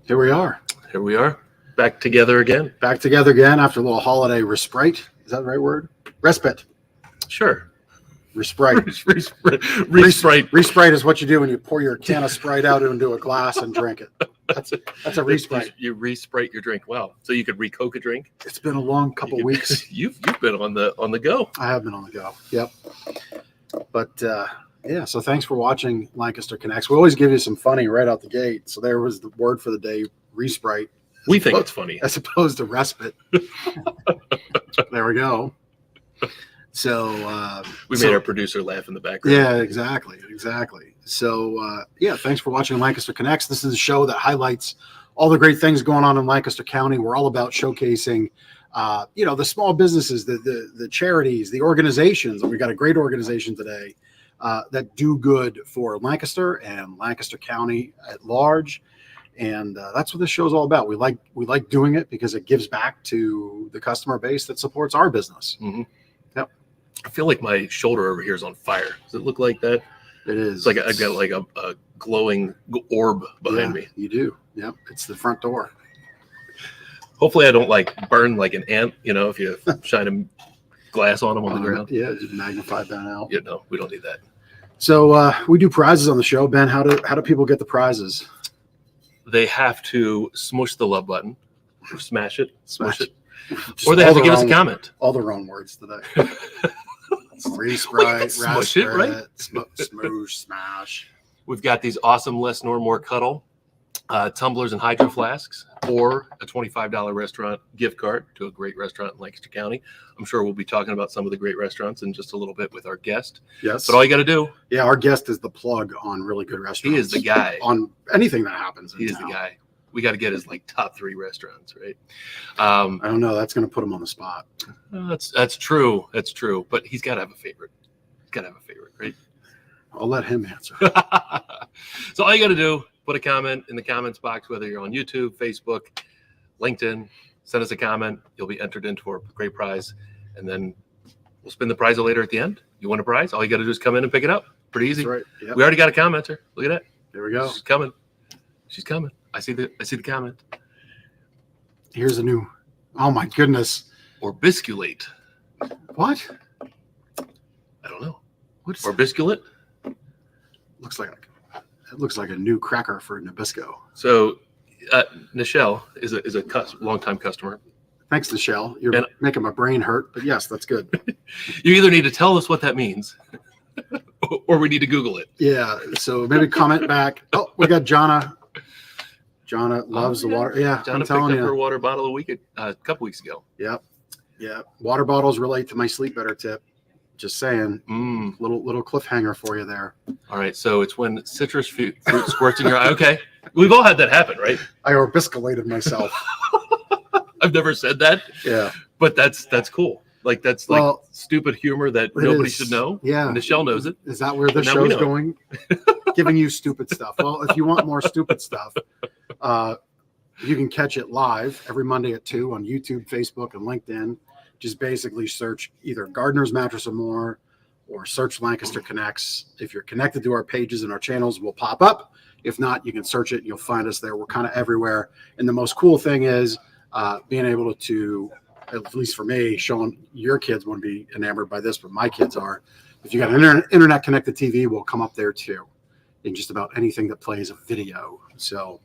Here we are. Here we are. Back together again. Back together again after a little holiday respite. Is that the right word? Respite. Sure. Respite. Respite. Respite is what you do when you pour your can of Sprite out into a glass and drink it. That's a respite. You re-sprite your drink. Wow. So you could re-coke a drink? It's been a long couple weeks. You've been on the go. I have been on the go. Yep. But yeah, so thanks for watching Lancaster Connects. We always give you some funny right out the gate. So there was the word for the day, resprite. We think it's funny. As opposed to respite. There we go. So we made our producer laugh in the background. Yeah, exactly. So yeah, thanks for watching Lancaster Connects. This is a show that highlights all the great things going on in Lancaster County. We're all about showcasing the small businesses, the charities, the organizations, and we've got a great organization today that do good for Lancaster and Lancaster County at large. And that's what this show is all about. We like doing it because it gives back to the customer base that supports our business. Mm-hmm. Yep. I feel like my shoulder over here is on fire. Does it look like that? It is. It's like I've got like a glowing orb behind me. You do. Yep. It's the front door. Hopefully I don't like burn like an ant, if you shine a glass on them on the ground. Yeah, just magnify that out. Yeah, no, we don't need that. So we do prizes on the show. Ben, how do people get the prizes? They have to smush the love button, or smash it, Smash it, Just or they have to give us a comment. All the wrong words today. Resprite, smush it, right? Smoosh, smash. We've got these awesome Less Nor More Cuddle tumblers and hydro flasks, or a $25 restaurant gift card to a great restaurant in Lancaster County. I'm sure we'll be talking about some of the great restaurants in just a little bit with our guest. Yes. But all you got to do. Yeah, our guest is the plug on really good restaurants. He is the guy. On anything that happens. He is the guy. We got to get his top 3 restaurants, right? I don't know. That's going to put him on the spot. That's true. That's true. But he's got to have a favorite. Right? I'll let him answer. So all you got to do, put a comment in the comments box, whether you're on YouTube, Facebook, LinkedIn, send us a comment. You'll be entered into a great prize. And then we'll spin the prize later at the end. You want a prize? All you got to do is come in and pick it up. Pretty easy. That's right. Yep. We already got a commenter. Look at that. There we go. She's coming. I see the comment. Here's a new. Oh my goodness. Orbisculate. What? I don't know. What's Orbisculate? It looks like a new cracker for Nabisco. So, Nichelle is a longtime customer. Thanks, Nichelle. You're making my brain hurt, but yes, that's good. You either need to tell us what that means, or we need to Google it. Yeah. So maybe comment back. Oh, we got Jonna. Jonna loves the water. Yeah, Jonna I'm telling picked up you. her water bottle a couple weeks ago. Yep. Yeah. Water bottles relate to my sleep better tip. Just saying. Little cliffhanger for you there. All right. So it's when citrus fruit squirts in your eye. Okay. We've all had that happen, right? I orbisculated myself. I've never said that. Yeah. But that's cool. Like that's like stupid humor that nobody should know. Yeah. Nichelle knows it. Is that where the show's going? Giving you stupid stuff. Well, if you want more stupid stuff, you can catch it live every Monday at 2 on YouTube, Facebook, and LinkedIn. Just basically search either Gardner's Mattress or More, or search Lancaster Connects. If you're connected to our pages and our channels, will pop up. If not, you can search it and you'll find us there. We're kind of everywhere. And the most cool thing is being able to, at least for me, showing your kids won't be enamored by this, but my kids are. If you got an internet connected TV, we'll come up there too, in just about anything that plays a video. So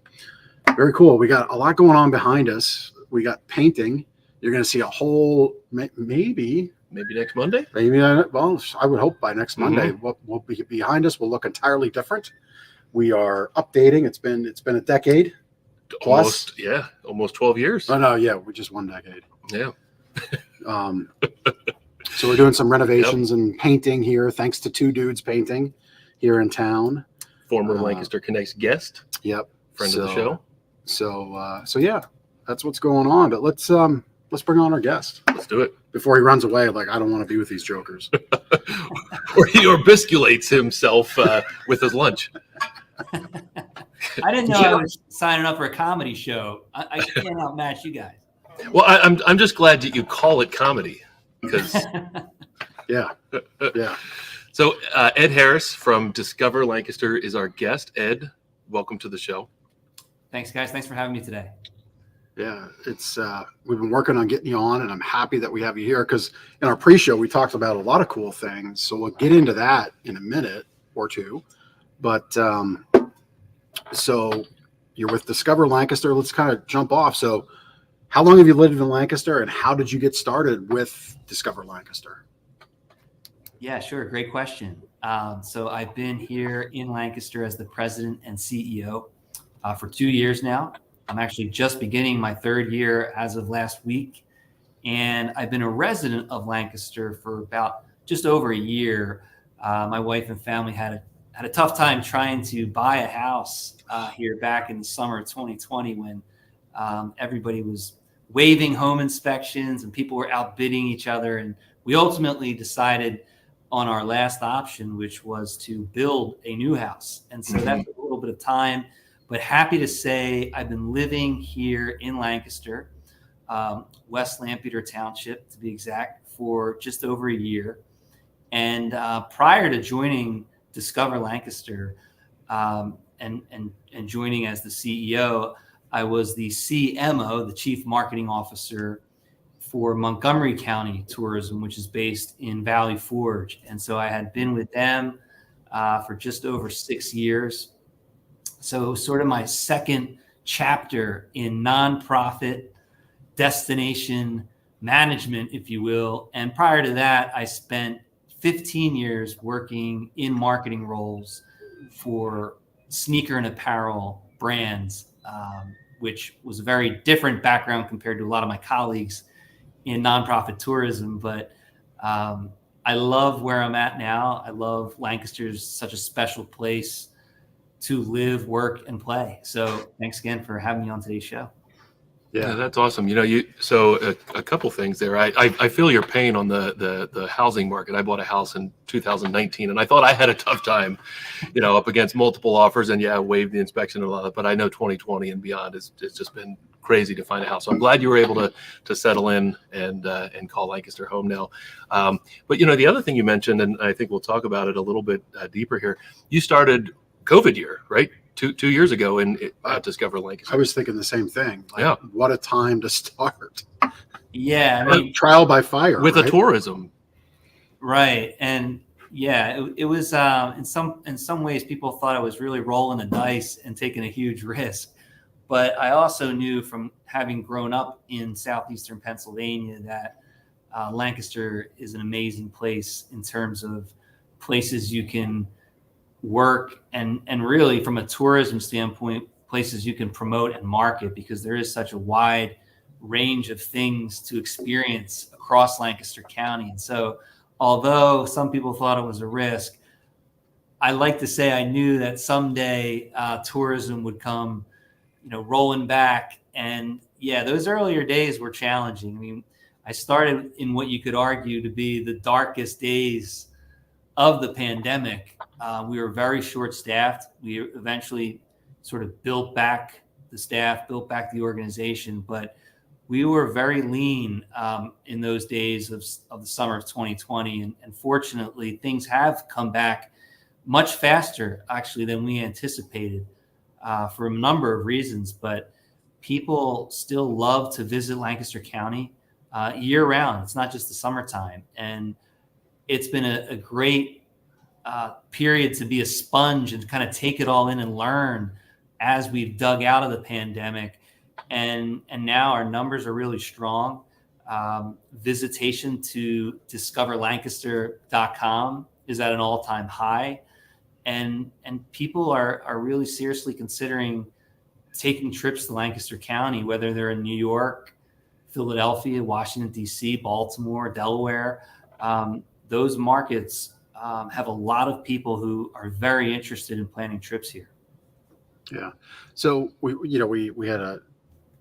very cool. We got a lot going on behind us. We got painting. You're going to see a whole, maybe next Monday. Well, I would hope by next Monday, what will be behind us will look entirely different. We are updating. It's been a decade plus. Almost 12 years. Oh no, yeah, we're just 1 decade. Yeah. So we're doing some renovations and painting here, thanks to 2 dudes painting here in town. Former Lancaster Connects guest. Yep. Friend of the show. So yeah, that's what's going on. But let's bring on our guest. Let's do it. Before he runs away, like, I don't want to be with these jokers. Or he orbisculates himself with his lunch. I didn't know I was signing up for a comedy show. I can't outmatch you guys. Well, I'm just glad that you call it comedy, because yeah. So Ed Harris from Discover Lancaster is our guest. Ed, welcome to the show. Thanks, guys. Thanks for having me today. Yeah, it's we've been working on getting you on, and I'm happy that we have you here because in our pre-show we talked about a lot of cool things. So we'll get into that in a minute or two. But so you're with Discover Lancaster. Let's kind of jump off. So how long have you lived in Lancaster, and how did you get started with Discover Lancaster? Yeah, sure. Great question. So I've been here in Lancaster as the president and CEO for 2 years now. I'm actually just beginning my 3rd year as of last week. And I've been a resident of Lancaster for about just over a year. My wife and family had a tough time trying to buy a house here back in the summer of 2020 when everybody was waiving home inspections and people were outbidding each other. And we ultimately decided on our last option, which was to build a new house. And so that's a little bit of time, but happy to say I've been living here in Lancaster, West Lampeter Township to be exact, for just over a year. And prior to joining Discover Lancaster and joining as the CEO, I was the CMO, the Chief Marketing Officer for Montgomery County Tourism, which is based in Valley Forge. And so I had been with them for just over 6 years. So sort of my second chapter in nonprofit destination management, if you will. And prior to that, I spent 15 years working in marketing roles for sneaker and apparel brands, which was a very different background compared to a lot of my colleagues in nonprofit tourism. But I love where I'm at now. I love Lancaster's such a special place to live, work, and play. So thanks again for having me on today's show. Yeah, that's awesome. So a couple things there. I feel your pain on the housing market. I bought a house in 2019, and I thought I had a tough time, up against multiple offers, and waived the inspection and a lot of. But I know 2020 and beyond it's just been crazy to find a house. So I'm glad you were able to settle in and call Lancaster home now. But the other thing you mentioned, and I think we'll talk about it a little bit deeper here. You started COVID year, right? Two years ago at Discover Lancaster. I was thinking the same thing. What a time to start. Yeah. I mean, trial by fire. With a tourism. Right. And it was in some ways people thought I was really rolling the dice and taking a huge risk. But I also knew from having grown up in southeastern Pennsylvania that Lancaster is an amazing place in terms of places you can work and really from a tourism standpoint, places you can promote and market, because there is such a wide range of things to experience across Lancaster County. And so although some people thought it was a risk, I like to say I knew that someday tourism would come, rolling back. And those earlier days were challenging. I mean, I started in what you could argue to be the darkest days of the pandemic. We were very short-staffed. We eventually sort of built back the staff, built back the organization, but we were very lean in those days of the summer of 2020. And fortunately, things have come back much faster, actually, than we anticipated for a number of reasons. But people still love to visit Lancaster County year-round. It's not just the summertime. And it's been a great period to be a sponge and kind of take it all in and learn as we've dug out of the pandemic. And now our numbers are really strong. Visitation to discoverlancaster.com is at an all-time high. And people are really seriously considering taking trips to Lancaster County, whether they're in New York, Philadelphia, Washington, D.C., Baltimore, Delaware. Those markets have a lot of people who are very interested in planning trips here. Yeah. So we had a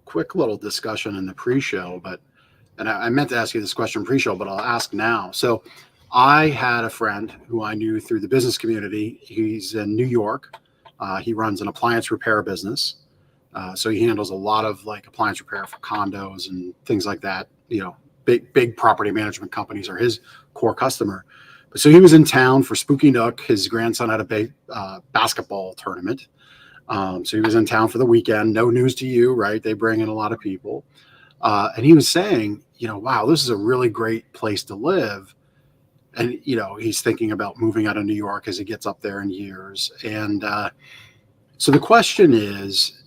quick little discussion in the pre-show, and I meant to ask you this question pre-show, but I'll ask now. So I had a friend who I knew through the business community. He's in New York. He runs an appliance repair business. So he handles a lot of appliance repair for condos and things like that. Big property management companies are his core customer. So he was in town for Spooky Nook. His grandson had a big basketball tournament. So he was in town for the weekend. No news to you, right? They bring in a lot of people. And he was saying, wow, this is a really great place to live. And, he's thinking about moving out of New York as he gets up there in years. And so the question is,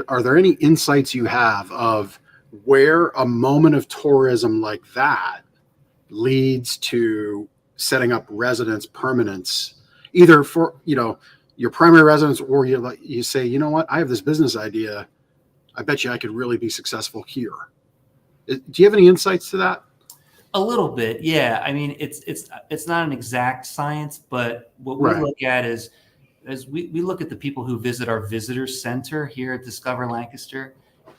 are there any insights you have of where a moment of tourism like that leads to setting up residence permanence, either for, your primary residence, or you say, you know what, I have this business idea. I bet you I could really be successful here. Do you have any insights to that? A little bit, yeah. I mean, it's not an exact science, but what we Right. look at is we look at the people who visit our visitor center here at Discover Lancaster,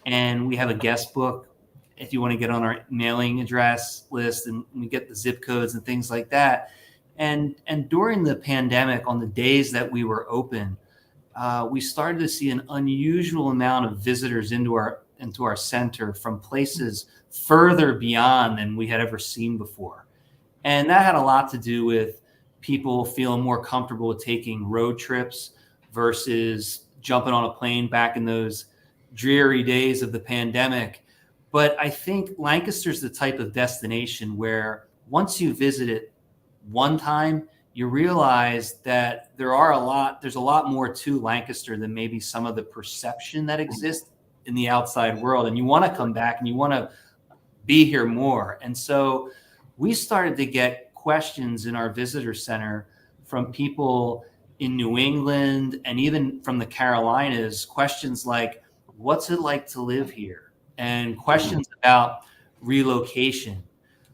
and we have a guest book if you want to get on our mailing address list, and we get the zip codes and things like that. And during the pandemic, on the days that we were open, we started to see an unusual amount of visitors into our center from places further beyond than we had ever seen before. And that had a lot to do with people feeling more comfortable with taking road trips versus jumping on a plane back in those dreary days of the pandemic. But I think Lancaster's the type of destination where once you visit it one time, you realize that there's a lot more to Lancaster than maybe some of the perception that exists in the outside world. And you want to come back and you want to be here more. And so we started to get questions in our visitor center from people in New England and even from the Carolinas, questions like, what's it like to live here? And questions about relocation.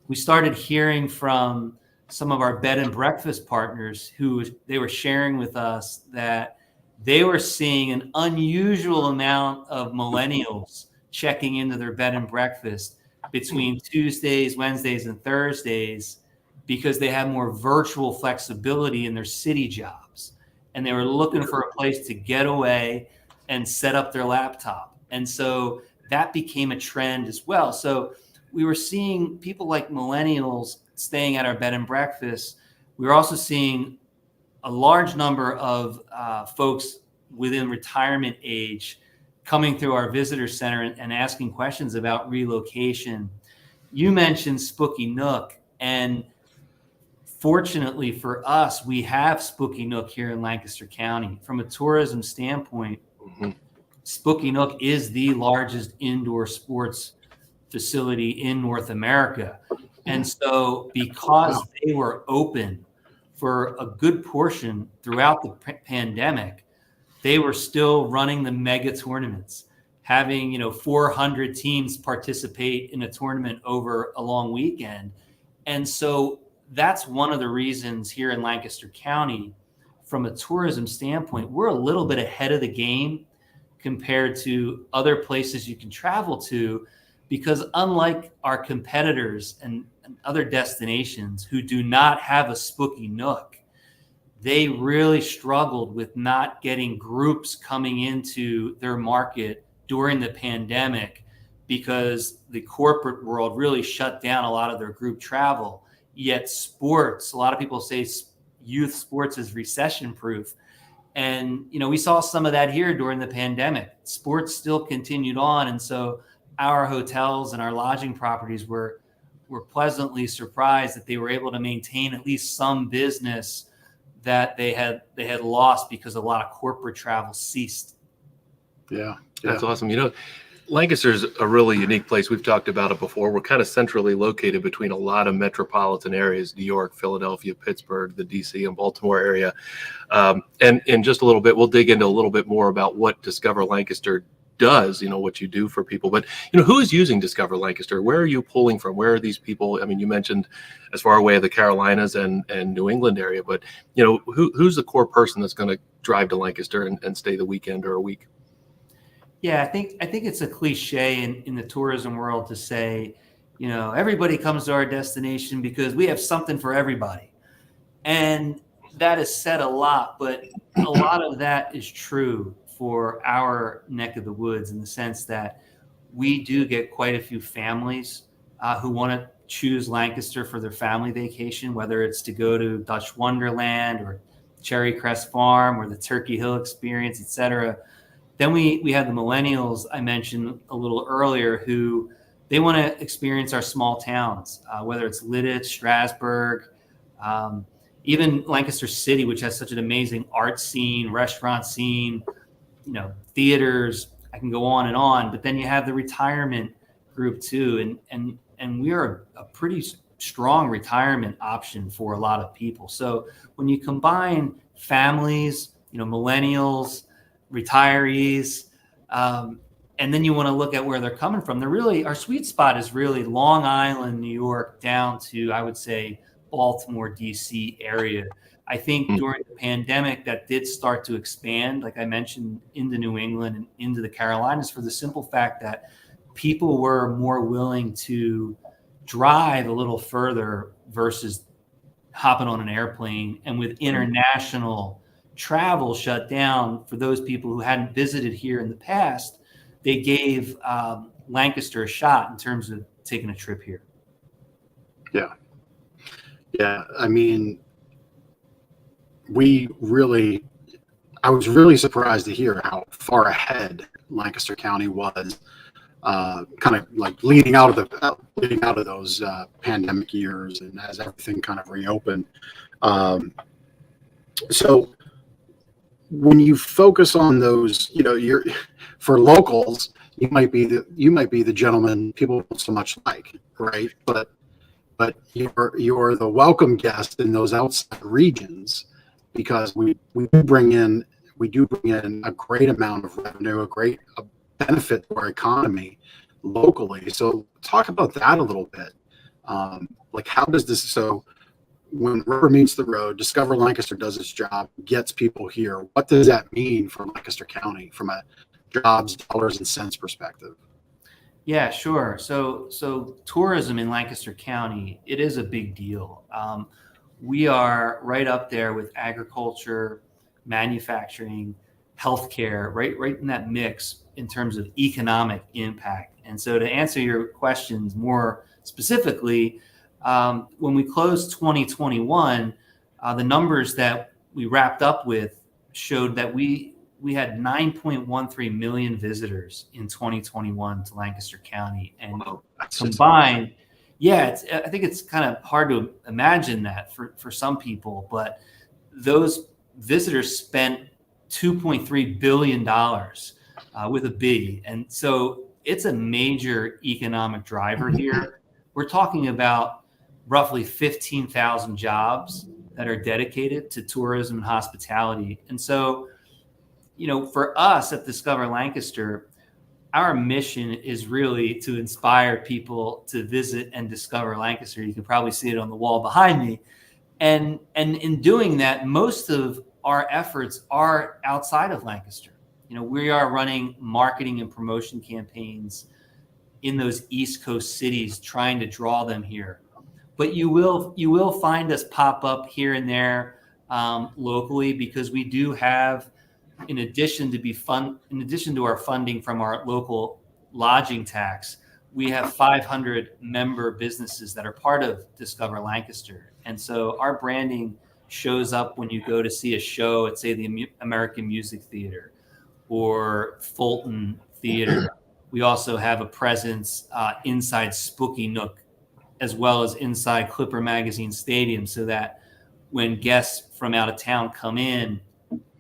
We started hearing from some of our bed and breakfast partners who they were sharing with us that they were seeing an unusual amount of millennials checking into their bed and breakfast between Tuesdays, Wednesdays, and Thursdays because they have more virtual flexibility in their city jobs. And they were looking for a place to get away and set up their laptop. And so that became a trend as well. So we were seeing people like millennials staying at our bed and breakfast. We were also seeing a large number of folks within retirement age coming through our visitor center and asking questions about relocation. You mentioned Spooky Nook, and fortunately for us, we have Spooky Nook here in Lancaster County. From a tourism standpoint, Spooky Nook is the largest indoor sports facility in North America. And so because they were open for a good portion throughout the pandemic, they were still running the mega tournaments, having 400 teams participate in a tournament over a long weekend. And so that's one of the reasons here in Lancaster County, from a tourism standpoint, we're a little bit ahead of the game compared to other places you can travel to, because unlike our competitors and other destinations who do not have a Spooky Nook, they really struggled with not getting groups coming into their market during the pandemic because the corporate world really shut down a lot of their group travel. Yet sports, a lot of people say youth sports is recession proof. And, we saw some of that here during the pandemic. Sports still continued on. And so our hotels and our lodging properties were pleasantly surprised that they were able to maintain at least some business that they had lost because a lot of corporate travel ceased. Yeah. That's awesome. Lancaster's a really unique place. We've talked about it before. We're kind of centrally located between a lot of metropolitan areas: New York, Philadelphia, Pittsburgh, the DC and Baltimore area. And in just a little bit, we'll dig into a little bit more about what Discover Lancaster does, what you do for people. But, who is using Discover Lancaster? Where are you pulling from? Where are these people? I mean, you mentioned as far away as the Carolinas and New England area, but, who's the core person that's going to drive to Lancaster and stay the weekend or a week? Yeah, I think it's a cliche in the tourism world to say, everybody comes to our destination because we have something for everybody. And that is said a lot, but a lot of that is true for our neck of the woods, in the sense that we do get quite a few families who want to choose Lancaster for their family vacation, whether it's to go to Dutch Wonderland or Cherry Crest Farm or the Turkey Hill Experience, etc. Then we have the millennials I mentioned a little earlier, who they want to experience our small towns, whether it's Lidditz, Strasburg, even Lancaster City, which has such an amazing art scene, restaurant scene, theaters. I can go on. But then you have the retirement group too, and we are a pretty strong retirement option for a lot of people. So when you combine families, millennials, retirees, and then you want to look at where they're coming from. Our sweet spot is really Long Island, New York, down to, I would say, Baltimore, DC area. I think during the pandemic that did start to expand, like I mentioned, into New England and into the Carolinas, for the simple fact that people were more willing to drive a little further versus hopping on an airplane. And with international travel shut down for those people who hadn't visited here in the past, they gave Lancaster a shot in terms of taking a trip here. Yeah. I mean, I was really surprised to hear how far ahead Lancaster County was, kind of like leading out of those pandemic years, and as everything kind of reopened. So when you focus on those, for locals, you might be the gentleman people don't so much like, right? But you're the welcome guest in those outside regions, because we do bring in a great amount of revenue, a benefit to our economy locally. So talk about that a little bit. Like, how does this? So when rubber meets the road, Discover Lancaster does its job, gets people here. What does that mean for Lancaster County from a jobs, dollars, and cents perspective? Yeah, sure. So tourism in Lancaster County, it is a big deal. We are right up there with agriculture, manufacturing, healthcare, right in that mix in terms of economic impact. And so to answer your questions more specifically, when we closed 2021, the numbers that we wrapped up with showed that we had 9.13 million visitors in 2021 to Lancaster County, and combined, I think it's kind of hard to imagine that for some people, but those visitors spent $2.3 billion with a B. And so it's a major economic driver here. We're talking about roughly 15,000 jobs that are dedicated to tourism and hospitality. And so, for us at Discover Lancaster, our mission is really to inspire people to visit and discover Lancaster. You can probably see it on the wall behind me. And in doing that, most of our efforts are outside of Lancaster. We are running marketing and promotion campaigns in those East Coast cities, trying to draw them here. But you will find us pop up here and there locally, because we do have, in addition to our funding from our local lodging tax, we have 500 member businesses that are part of Discover Lancaster. And so our branding shows up when you go to see a show at, say, the American Music Theater or Fulton Theater. We also have a presence inside Spooky Nook, as well as inside Clipper Magazine Stadium, so that when guests from out of town come in,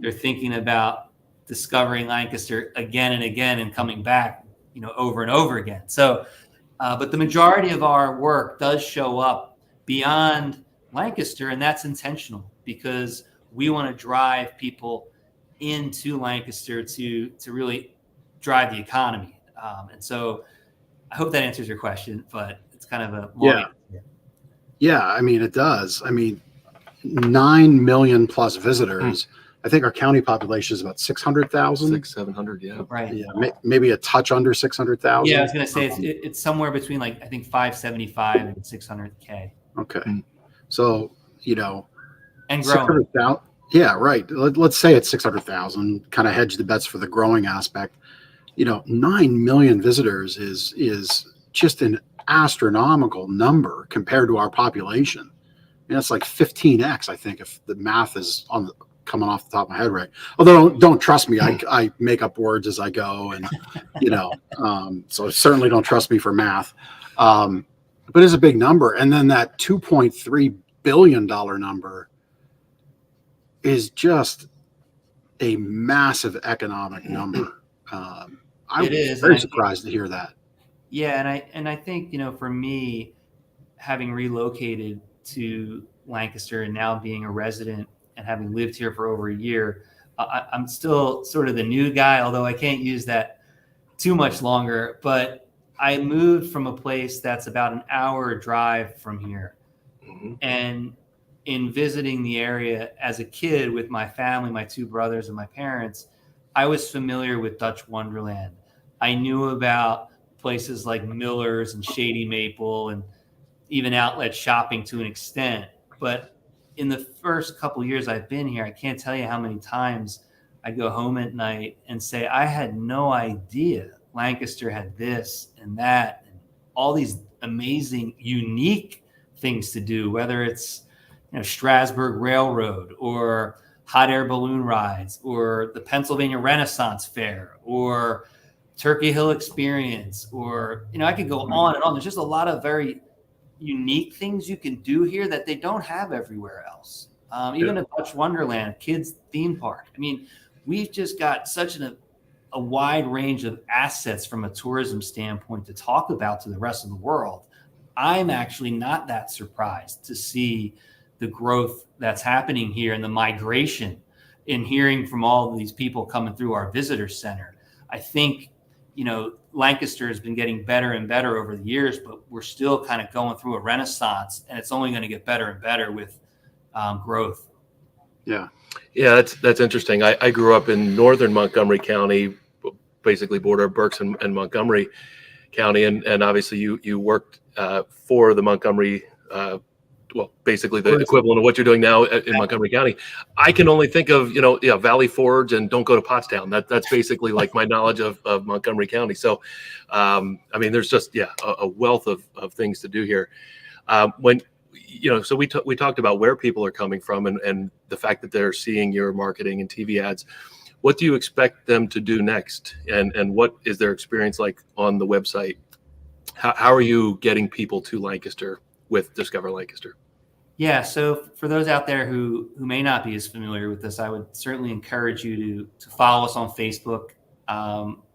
they're thinking about discovering Lancaster again and again and coming back, over and over again. So, but the majority of our work does show up beyond Lancaster, and that's intentional, because we want to drive people into Lancaster to really drive the economy. And so I hope that answers your question, but it's kind of a long answer. Yeah, I mean, it does. I mean, 9 million plus visitors. I think our county population is about 600,000. 700, yeah. Right. Yeah, maybe a touch under 600,000. Yeah, I was going to say it's somewhere between, like, I think 575 and 600K. Okay. So, And growing. Yeah, right. Let's say it's 600,000, kind of hedge the bets for the growing aspect. 9 million visitors is just an astronomical number compared to our population. It's like 15x, I think, if the math is coming off the top of my head right. Although don't trust me, I make up words as I go, and so certainly don't trust me for math. But it's a big number, and then that $2.3 billion number is just a massive economic number. It is. Very surprised to hear that. Yeah, and I think for me, having relocated to Lancaster and now being a resident and having lived here for over a year, I'm still sort of the new guy, although I can't use that too much longer. But I moved from a place that's about an hour drive from here. Mm-hmm. And in visiting the area as a kid with my family, my two brothers and my parents, I was familiar with Dutch Wonderland. I knew about places like Miller's and Shady Maple and even outlet shopping to an extent. But in the first couple of years I've been here, I can't tell you how many times I go home at night and say, I had no idea Lancaster had this and that, and all these amazing, unique things to do, whether it's Strasburg Railroad or hot air balloon rides or the Pennsylvania Renaissance Fair or Turkey Hill Experience, or I could go on and on. There's just a lot of very unique things you can do here that they don't have everywhere else. Even at Dutch Wonderland, kids theme park. I mean, we've just got such a wide range of assets from a tourism standpoint to talk about to the rest of the world. I'm actually not that surprised to see the growth that's happening here and the migration in hearing from all of these people coming through our visitor center. I think, Lancaster has been getting better and better over the years, but we're still kind of going through a renaissance, and it's only going to get better and better with growth. Yeah, that's interesting. I grew up in northern Montgomery County, basically border Berks and Montgomery County, and obviously you worked for the Montgomery, basically the equivalent of what you're doing now in Montgomery County. I can only think of Valley Forge and don't go to Pottstown. That's basically like my knowledge of Montgomery County. So, there's just a wealth of things to do here. So we talked about where people are coming from and the fact that they're seeing your marketing and TV ads. What do you expect them to do next? And what is their experience like on the website? How are you getting people to Lancaster with Discover Lancaster? Yeah, so for those out there who may not be as familiar with this, I would certainly encourage you to follow us on Facebook.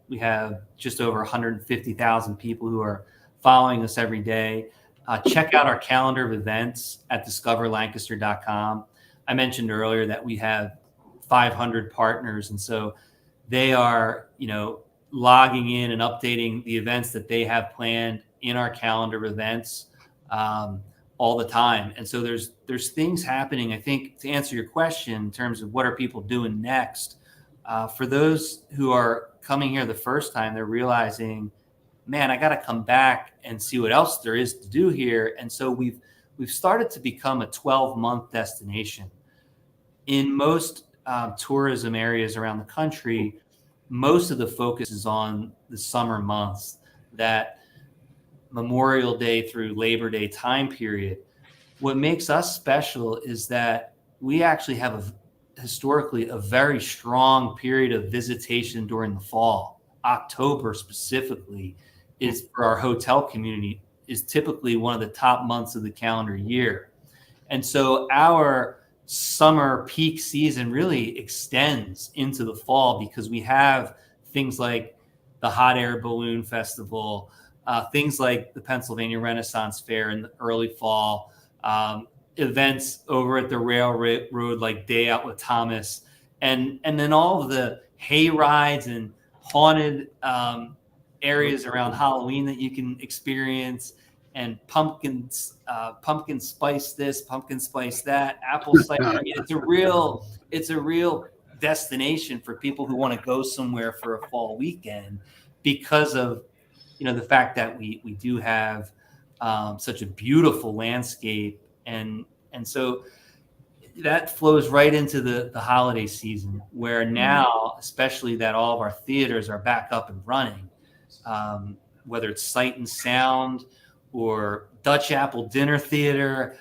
We have just over 150,000 people who are following us every day. Check out our calendar of events at discoverlancaster.com. I mentioned earlier that we have 500 partners, and so they are, logging in and updating the events that they have planned in our calendar of events all the time. And so there's things happening. I think to answer your question in terms of what are people doing next, for those who are coming here the first time, they're realizing, man, I got to come back and see what else there is to do here. And so we've started to become a 12-month destination. In most tourism areas around the country, most of the focus is on the summer months, that Memorial Day through Labor Day time period. What makes us special is that we actually have historically a very strong period of visitation during the fall. October specifically is, for our hotel community, is typically one of the top months of the calendar year. And so our summer peak season really extends into the fall because we have things like the Hot Air Balloon Festival, things like the Pennsylvania Renaissance Fair in the early fall, events over at the railroad like Day Out with Thomas, and then all of the hay rides and haunted areas around Halloween that you can experience, and pumpkin spice this, pumpkin spice that, apple cider. I mean, it's a real destination for people who want to go somewhere for a fall weekend because of the fact that we do have such a beautiful landscape, and so that flows right into the holiday season, where now, especially that all of our theaters are back up and running, whether it's Sight and Sound or Dutch Apple Dinner Theater,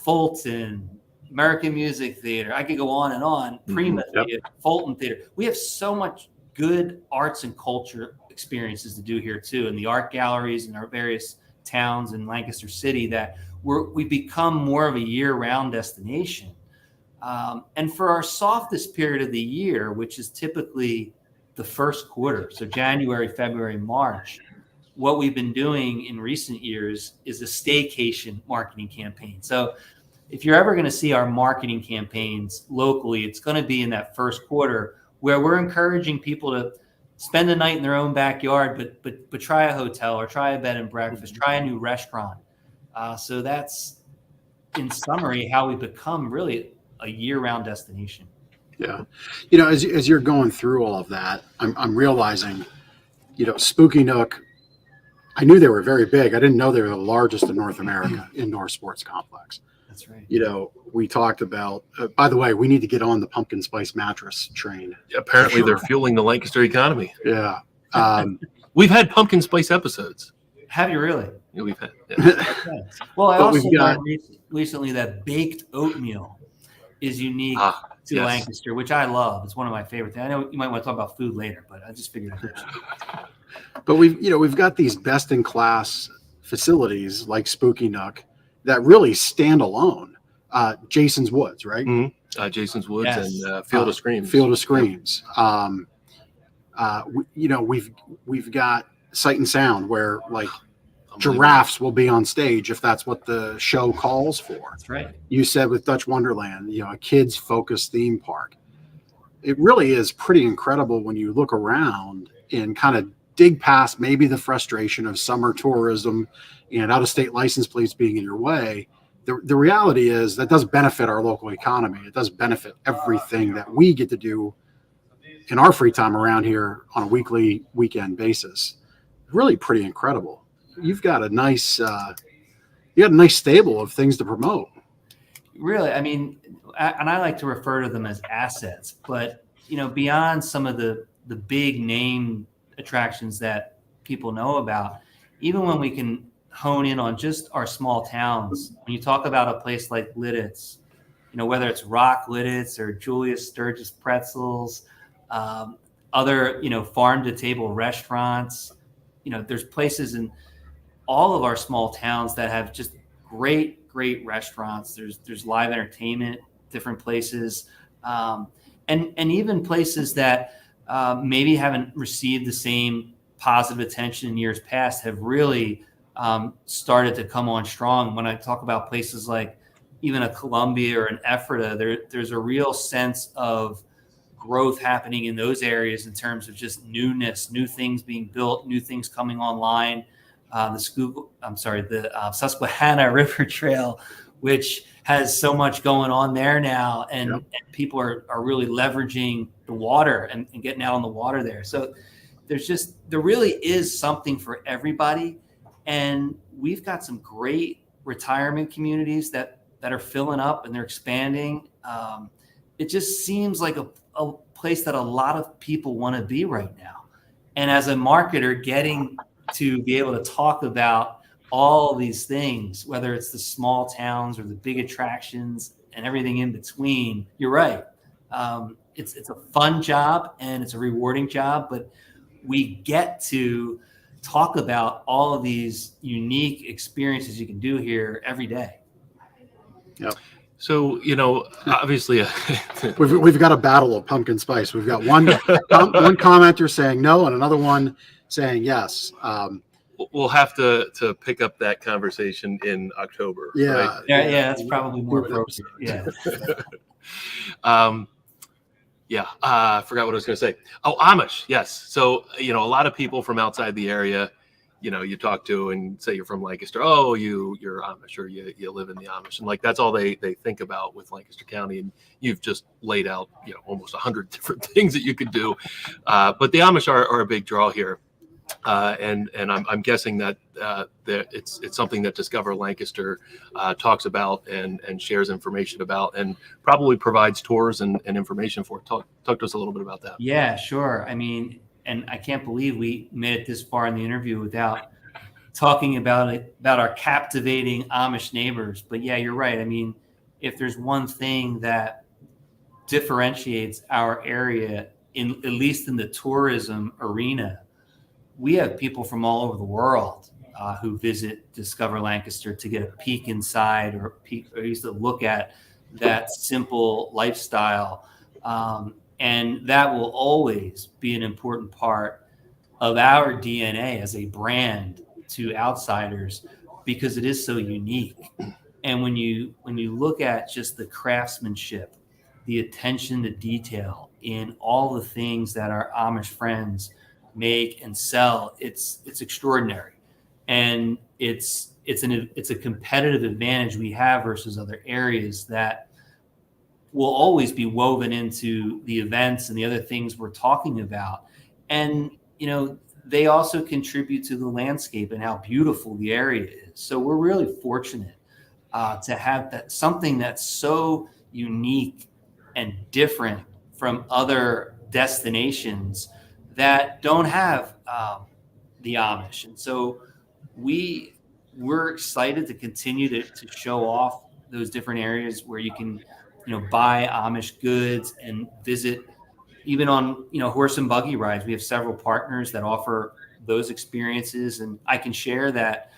Fulton, American Music Theater. I could go on and on. Prima Theater, Fulton Theater. We have so much good arts and culture experiences to do here too, in the art galleries in our various towns in Lancaster City, that we become more of a year-round destination. And for our softest period of the year, which is typically the first quarter, so January, February, March, what we've been doing in recent years is a staycation marketing campaign. So if you're ever going to see our marketing campaigns locally, it's going to be in that first quarter, where we're encouraging people to spend the night in their own backyard, but try a hotel or try a bed and breakfast, try a new restaurant. So that's, in summary, how we become really a year-round destination. Yeah. As you're going through all of that, I'm realizing, Spooky Nook, I knew they were very big. I didn't know they were the largest in North America indoor sports complex. That's right. We talked about, by the way, we need to get on the pumpkin spice mattress train. Apparently they're fueling the Lancaster economy. Yeah. We've had pumpkin spice episodes. Have you really? Yeah, we've had. Yeah. Well, I also learned recently that baked oatmeal is unique to Lancaster, which I love. It's one of my favorite things. I know you might want to talk about food later, but I just figured I'd mention it. But we've got these best in class facilities like Spooky Nook that really stand alone. Jason's Woods, right? Mm-hmm. Jason's Woods, yes. And Field of Screams. Field of Screams. We've got Sight and Sound, where like giraffes will be on stage if that's what the show calls for. That's right. You said with Dutch Wonderland, a kids focused theme park. It really is pretty incredible when you look around and kind of dig past maybe the frustration of summer tourism and out-of-state license plates being in your way. The reality is that does benefit our local economy. It does benefit everything that we get to do in our free time around here on a weekly, weekend basis. Really pretty incredible. You've got a nice stable of things to promote. Really, I mean, and I like to refer to them as assets, but beyond some of the big name attractions that people know about, even when we can hone in on just our small towns, when you talk about a place like Lidditz, whether it's Rock Lidditz or Julius Sturgis Pretzels, other farm to table restaurants, there's places in all of our small towns that have just great restaurants. There's live entertainment, different places, and even places that maybe haven't received the same positive attention in years past have really started to come on strong. When I talk about places like even a Columbia or an Ephrata, there's a real sense of growth happening in those areas in terms of just newness, new things being built, new things coming online. The Susquehanna River Trail, which has so much going on there now, and people are really leveraging the water and getting out on the water there. So there really is something for everybody. And we've got some great retirement communities that are filling up and they're expanding. It just seems like a place that a lot of people want to be right now. And as a marketer, getting to be able to talk about all these things, whether it's the small towns or the big attractions and everything in between, you're right. It's a fun job and it's a rewarding job, but we get to talk about all of these unique experiences you can do here every day. Yep. So, obviously, we've got a battle of pumpkin spice. We've got one commenter saying no and another one saying yes. We'll have to pick up that conversation in October. Yeah, right? Yeah, that's probably more appropriate. Yeah. I forgot what I was going to say. Oh, Amish. Yes. So, a lot of people from outside the area, you talk to and say you're from Lancaster. Oh, you're Amish, or you live in the Amish. And that's all they think about with Lancaster County. And you've just laid out, almost 100 different things that you could do. But the Amish are a big draw here. And I'm guessing that it's something that Discover Lancaster talks about and shares information about, and probably provides tours and information for. Talk to us a little bit about that. Yeah, sure. I mean, and I can't believe we made it this far in the interview without talking about our captivating Amish neighbors. But yeah, you're right. I mean, if there's one thing that differentiates our area, at least in the tourism arena, we have people from all over the world who visit Discover Lancaster to get a peek inside or used to look at that simple lifestyle. And that will always be an important part of our DNA as a brand to outsiders, because it is so unique. And when you look at just the craftsmanship, the attention to detail in all the things that our Amish friends make and sell, it's extraordinary. And it's a competitive advantage we have versus other areas that will always be woven into the events and the other things we're talking about. And, you know, they also contribute to the landscape and how beautiful the area is. So we're really fortunate to have that, something that's so unique and different from other destinations that don't have the Amish. And so we're excited to continue to show off those different areas where you can, you know, buy Amish goods and visit, even on, you know, horse and buggy rides. We have several partners that offer those experiences. And I can share that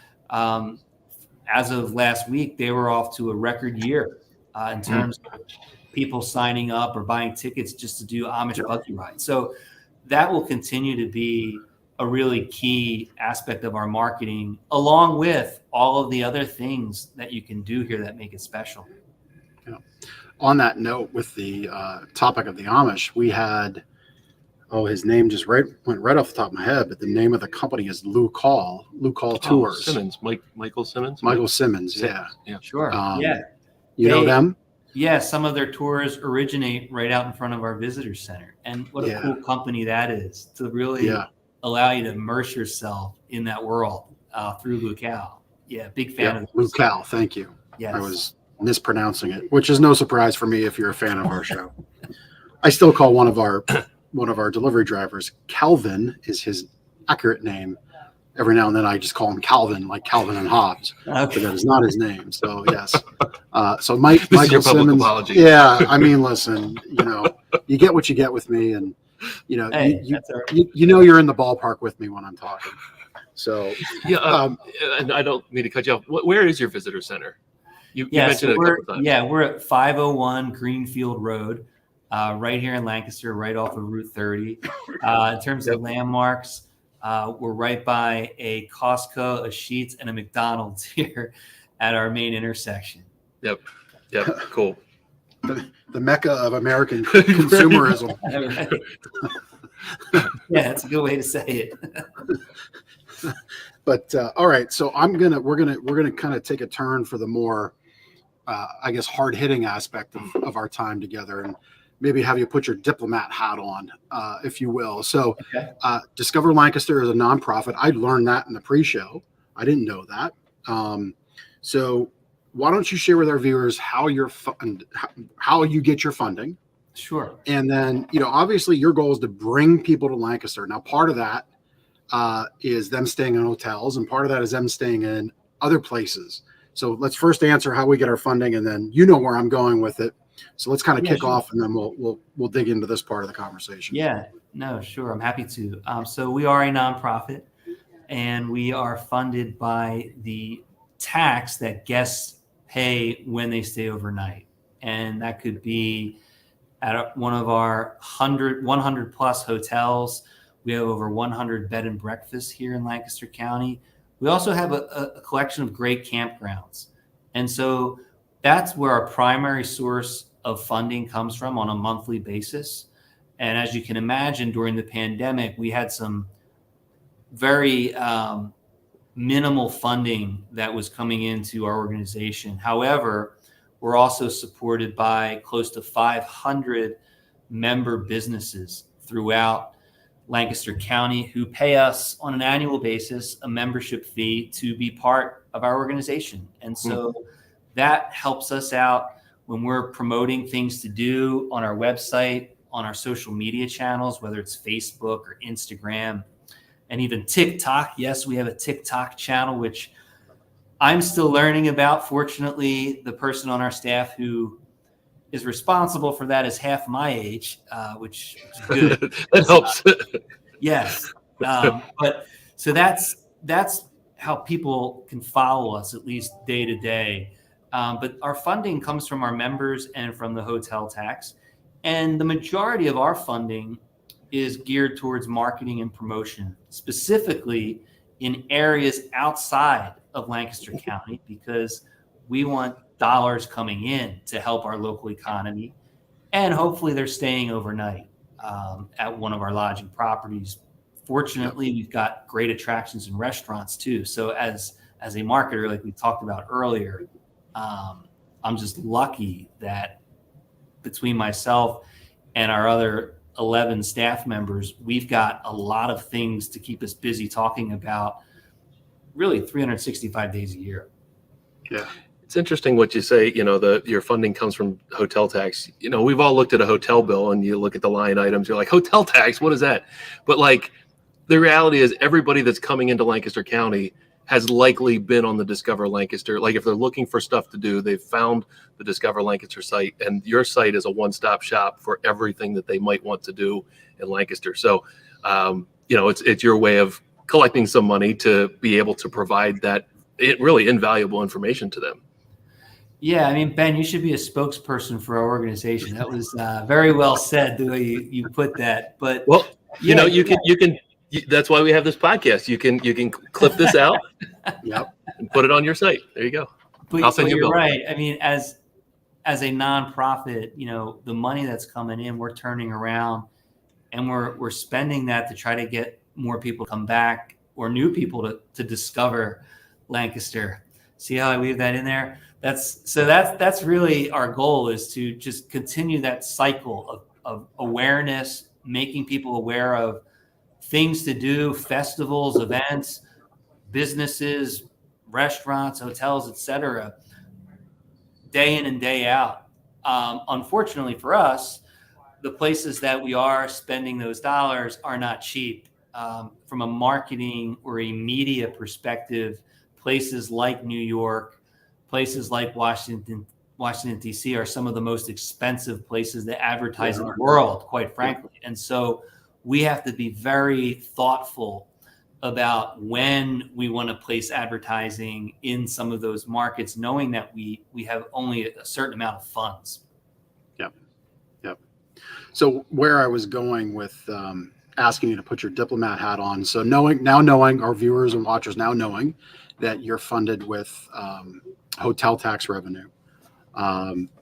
as of last week, they were off to a record year in terms of people signing up or buying tickets just to do Amish buggy rides. So that will continue to be a really key aspect of our marketing, along with all of the other things that you can do here that make it special. Yeah. On that note, with the topic of the Amish, we had, his name just went right off the top of my head, but the name of the company is Lou Call Tours. Simmons, Michael Simmons. Michael Simmons, yeah. Sure. You know them? Yeah, some of their tours originate right out in front of our visitor center. And what a cool company that is, to really allow you to immerse yourself in that world through Lou Cal. Yeah, big fan of Lou Cal, thank you. Yes. I was mispronouncing it, which is no surprise for me if you're a fan of our show. I still call one of our delivery drivers Calvin, is his accurate name. Every now and then I just call him Calvin, like Calvin and Hobbes. But that is not his name. So yes. So Michael Simmons. Apology. Yeah, I mean, listen, you know, you get what you get with me, and you know, you know, you're in the ballpark with me when I'm talking. So and I don't mean to cut you off. Where is your visitor center? You mentioned it a couple times. Yeah, we're at 501 Greenfield Road, right here in Lancaster, right off of Route 30. In terms of landmarks, we're right by a Costco, a Sheetz, and a McDonald's here at our main intersection. Yep, cool. The mecca of American consumerism. Yeah, that's a good way to say it. But all right, so we're gonna kind of take a turn for the more, I guess, hard hitting aspect of our time together, and maybe have you put your diplomat hat on, if you will. So, Discover Lancaster is a nonprofit. I learned that in the pre-show. I didn't know that. So, why don't you share with our viewers how you get your funding? Sure. And then, you know, obviously your goal is to bring people to Lancaster. Now, part of that is them staying in hotels, and part of that is them staying in other places. So let's first answer how we get our funding, and then you know where I'm going with it. So let's kind of kick off, and then we'll dig into this part of the conversation. Yeah, no, sure. I'm happy to. So we are a nonprofit, and we are funded by the tax that guests pay when they stay overnight. And that could be at one of our 100 plus hotels. We have over 100 bed and breakfasts here in Lancaster County. We also have a collection of great campgrounds. And so that's where our primary source of funding comes from on a monthly basis. And as you can imagine, during the pandemic, we had some very minimal funding that was coming into our organization. However, we're also supported by close to 500 member businesses throughout Lancaster County who pay us on an annual basis a membership fee to be part of our organization. And so that helps us out when we're promoting things to do on our website, on our social media channels, whether it's Facebook or Instagram, and even TikTok. Yes, we have a TikTok channel, which I'm still learning about. Fortunately, the person on our staff who is responsible for that is half my age, which is good. That helps. Yes. But so that's how people can follow us, at least day to day. But our funding comes from our members and from the hotel tax. And the majority of our funding is geared towards marketing and promotion, specifically in areas outside of Lancaster County, because we want dollars coming in to help our local economy. And hopefully they're staying overnight at one of our lodging properties. Fortunately, we've got great attractions and restaurants too. So as a marketer, like we talked about earlier, I'm just lucky that between myself and our other 11 staff members, we've got a lot of things to keep us busy talking about really 365 days a year. Yeah. It's interesting what you say, your funding comes from hotel tax. We've all looked at a hotel bill and you look at the line items, you're like, hotel tax, what is that? But like the reality is everybody that's coming into Lancaster County has likely been on the Discover Lancaster. Like if they're looking for stuff to do, they've found the Discover Lancaster site, and your site is a one-stop shop for everything that they might want to do in Lancaster. So, it's your way of collecting some money to be able to provide that really invaluable information to them. Yeah, I mean, Ben, you should be a spokesperson for our organization. That was very well said, the way you put that. But well, you can. That's why we have this podcast. You can clip this out, Yep, and put it on your site. There you go. But, I'll send you a bill. You're right. I mean, as a nonprofit, the money that's coming in, we're turning around and we're spending that to try to get more people to come back or new people to discover Lancaster. See how I weave that in there? That's really our goal, is to just continue that cycle of awareness, making people aware of things to do, festivals, events, businesses, restaurants, hotels, etc., day in and day out. Unfortunately for us, the places that we are spending those dollars are not cheap. From a marketing or a media perspective, places like New York, places like Washington, D.C. are some of the most expensive places to advertise in the world, quite frankly. And so we have to be very thoughtful about when we want to place advertising in some of those markets, knowing that we have only a certain amount of funds. Yep. So where I was going with asking you to put your diplomat hat on. So knowing our viewers and watchers now knowing that you're funded with hotel tax revenue.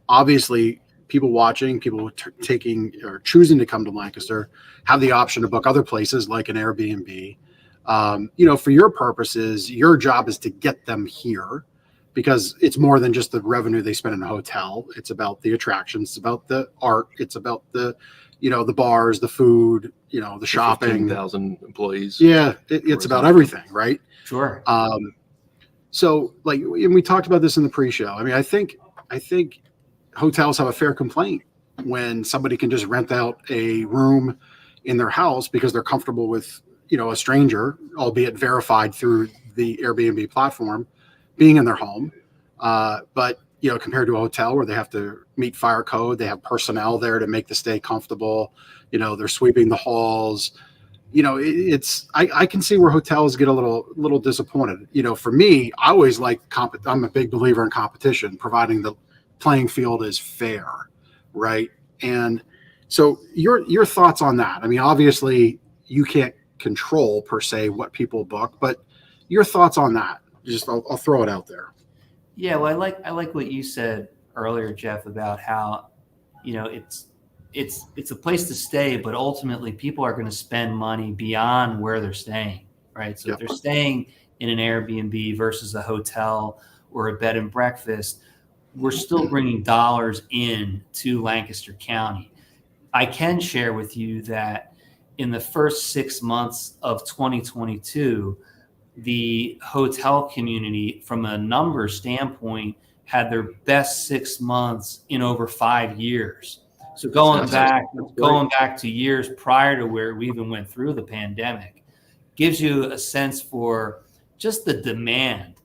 Obviously, people watching, people taking or choosing to come to Lancaster have the option to book other places like an Airbnb. For your purposes, your job is to get them here, because it's more than just the revenue they spend in a hotel. It's about the attractions, it's about the art, it's about the bars, the food, the shopping. 15,000 employees. Yeah, it's about everything, right? Sure. So and we talked about this in the pre-show. I mean, I think hotels have a fair complaint when somebody can just rent out a room in their house because they're comfortable with, a stranger, albeit verified through the Airbnb platform, being in their home. But, compared to a hotel where they have to meet fire code, they have personnel there to make the stay comfortable. They're sweeping the halls. I can see where hotels get a little disappointed. For me, I always like I'm a big believer in competition, providing the playing field is fair, right? And so your thoughts on that? I mean, obviously you can't control per se what people book, but your thoughts on that? Just I'll throw it out there. Yeah, well, I like what you said earlier, Jeff, about how it's a place to stay, but ultimately people are going to spend money beyond where they're staying, right? So if they're staying in an Airbnb versus a hotel or a bed and breakfast, we're still bringing dollars in to Lancaster County. I can share with you that in the first 6 months of 2022, the hotel community, from a number standpoint, had their best 6 months in over 5 years. So going back to years prior to where we even went through the pandemic, gives you a sense for just the demand.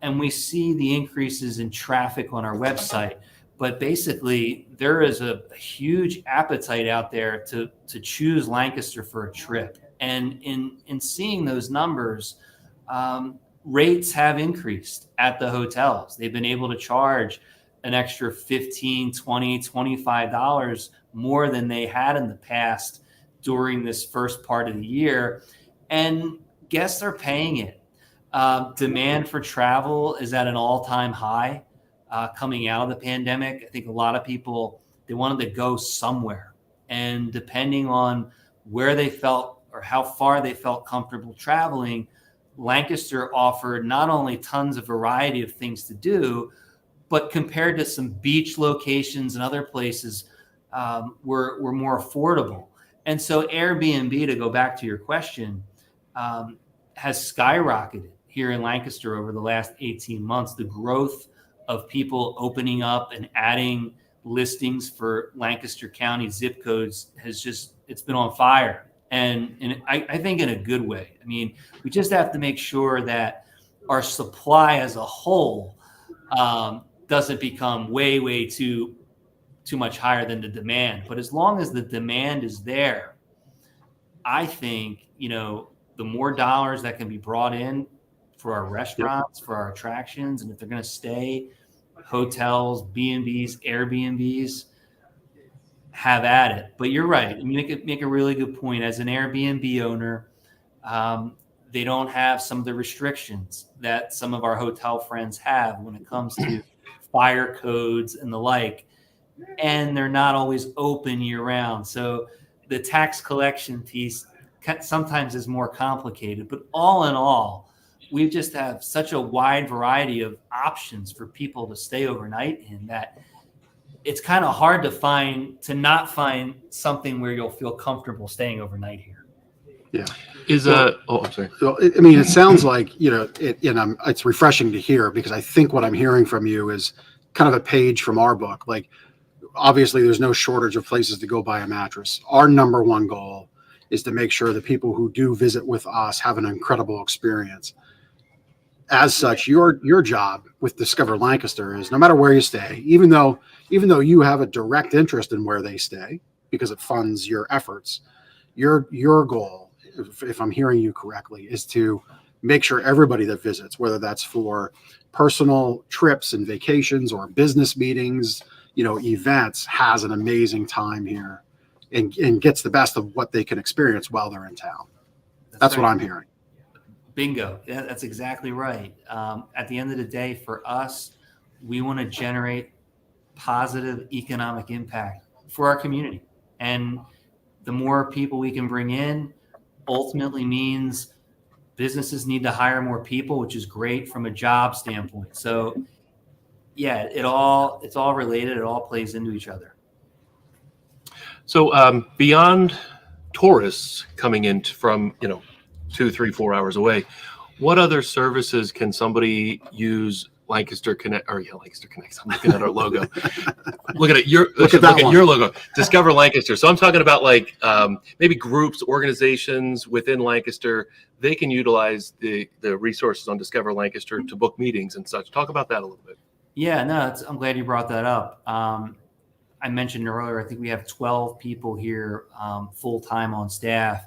and we see the increases in traffic on our website. But basically, there is a huge appetite out there to choose Lancaster for a trip. And in seeing those numbers, rates have increased at the hotels. They've been able to charge an extra $15, $20, $25 more than they had in the past during this first part of the year. And guests are paying it. Demand for travel is at an all-time high coming out of the pandemic. I think a lot of people, they wanted to go somewhere. And depending on where they felt or how far they felt comfortable traveling, Lancaster offered not only tons of variety of things to do, but compared to some beach locations and other places, were more affordable. And so Airbnb, to go back to your question, has skyrocketed here in Lancaster over the last 18 months. The growth of people opening up and adding listings for Lancaster County zip codes it's been on fire. And I think in a good way. I mean, we just have to make sure that our supply as a whole doesn't become way too much higher than the demand. But as long as the demand is there, I think, the more dollars that can be brought in for our restaurants, for our attractions, and if they're going to stay, hotels, B&Bs, Airbnbs, have at it. But you're right. You make a really good point. As an Airbnb owner, they don't have some of the restrictions that some of our hotel friends have when it comes to fire codes and the like. And they're not always open year round. So the tax collection piece sometimes is more complicated. But all in all, we just have such a wide variety of options for people to stay overnight in that it's kind of hard to not find something where you'll feel comfortable staying overnight here. Yeah. I'm sorry. So, I mean, it sounds like, it's refreshing to hear, because I think what I'm hearing from you is kind of a page from our book. Like, obviously there's no shortage of places to go buy a mattress. Our number one goal is to make sure that people who do visit with us have an incredible experience. As such, your job with Discover Lancaster is, no matter where you stay, even though you have a direct interest in where they stay because it funds your efforts, your goal, if I'm hearing you correctly, is to make sure everybody that visits, whether that's for personal trips and vacations or business meetings, events, has an amazing time here and gets the best of what they can experience while they're in town. That's right. What I'm hearing. Bingo. Yeah, that's exactly right. At the end of the day, for us, we want to generate positive economic impact for our community. And the more people we can bring in ultimately means businesses need to hire more people, which is great from a job standpoint. So yeah, it's all related. It all plays into each other. So beyond tourists coming in from, 2, 3, 4 hours away, what other services can somebody use Lancaster Connect, Lancaster Connects? I'm looking at our logo. Look at your logo, Discover Lancaster. So I'm talking about like maybe groups, organizations within Lancaster. They can utilize the resources on Discover Lancaster to book meetings and such. Talk about that a little bit. Yeah, no, I'm glad you brought that up. I mentioned earlier, I think we have 12 people here full-time on staff.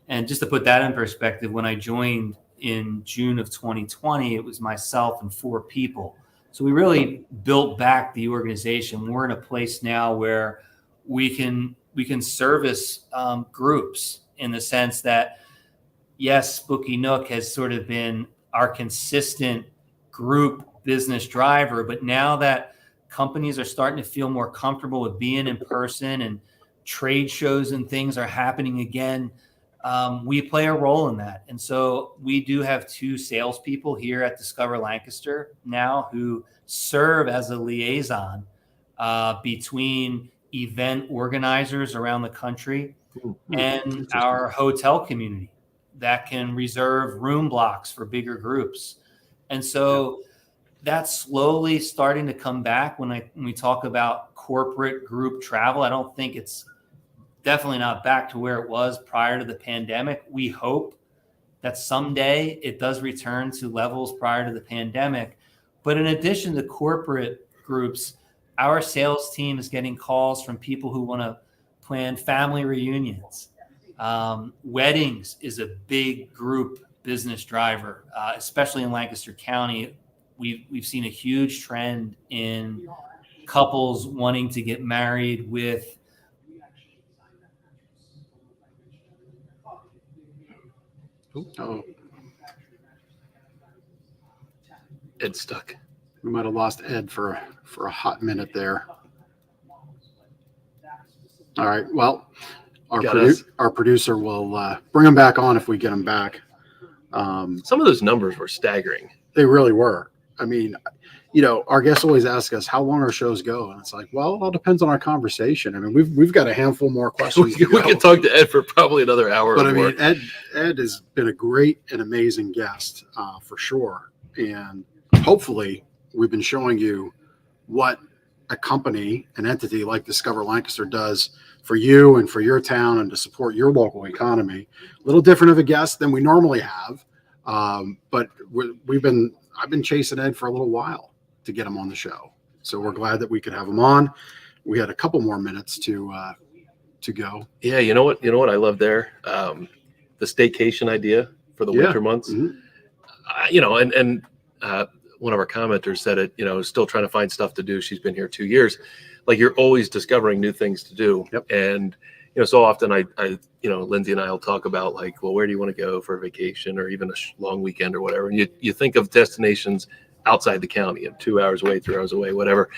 And just to put that in perspective, when I joined in June of 2020, it was myself and 4 people. So we really built back the organization. We're in a place now where we can service groups in the sense that, yes, Spooky Nook has sort of been our consistent group business driver, but now that companies are starting to feel more comfortable with being in person and trade shows and things are happening again, we play a role in that. And so we do have 2 salespeople here at Discover Lancaster now who serve as a liaison between event organizers around the country and our hotel community that can reserve room blocks for bigger groups. And so that's slowly starting to come back when we talk about corporate group travel. I don't think it's definitely not back to where it was prior to the pandemic. We hope that someday it does return to levels prior to the pandemic. But in addition to corporate groups, our sales team is getting calls from people who want to plan family reunions. Weddings is a big group business driver, especially in Lancaster County. We've seen a huge trend in couples wanting to get married with Oh, Ed's stuck. we might have lost Ed for a hot minute there. All right. Well, our producer will bring him back on if we get him back. Some of those numbers were staggering. They really were. I mean, our guests always ask us how long our shows go, and it's like, well, it all depends on our conversation. I mean, we've got a handful more questions. We can talk to Ed for probably another hour. But or I more. mean, Ed has been a great and amazing guest for sure, and hopefully, we've been showing you what a company, an entity like Discover Lancaster does for you and for your town and to support your local economy. A little different of a guest than we normally have, but I've been chasing Ed for a little while to get him on the show. So we're glad that we could have him on. We had a couple more minutes to go. Yeah, you know what I love there? The staycation idea for the winter months. Mm-hmm. And one of our commenters said it, still trying to find stuff to do. She's been here 2 years. Like, you're always discovering new things to do. Yep. And, so often I Lindsay and I will talk about, like, well, where do you want to go for a vacation or even a long weekend or whatever? And you think of destinations outside the county and 2 hours away, 3 hours away, whatever.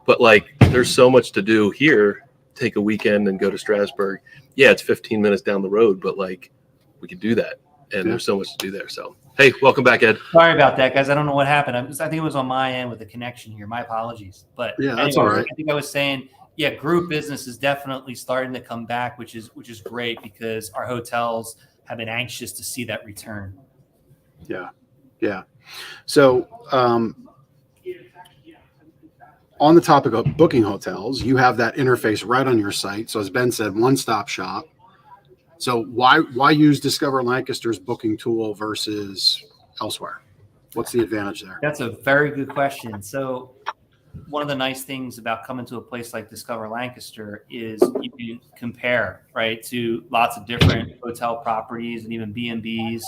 But, like, there's so much to do here. Take a weekend and go to Strasbourg. Yeah, it's 15 minutes down the road, but, like, we could do that. And there's so much to do there. So, hey, welcome back, Ed. Sorry about that, guys. I don't know what happened. I think it was on my end with the connection here. My apologies. But yeah, that's all right. I think I was saying, yeah, group business is definitely starting to come back, which is great because our hotels have been anxious to see that return. Yeah. So on the topic of booking hotels, you have that interface right on your site. So as Ben said, one-stop shop. So why use Discover Lancaster's booking tool versus elsewhere? What's the advantage there? That's a very good question. So one of the nice things about coming to a place like Discover Lancaster is you can compare, right, to lots of different hotel properties and even B&Bs.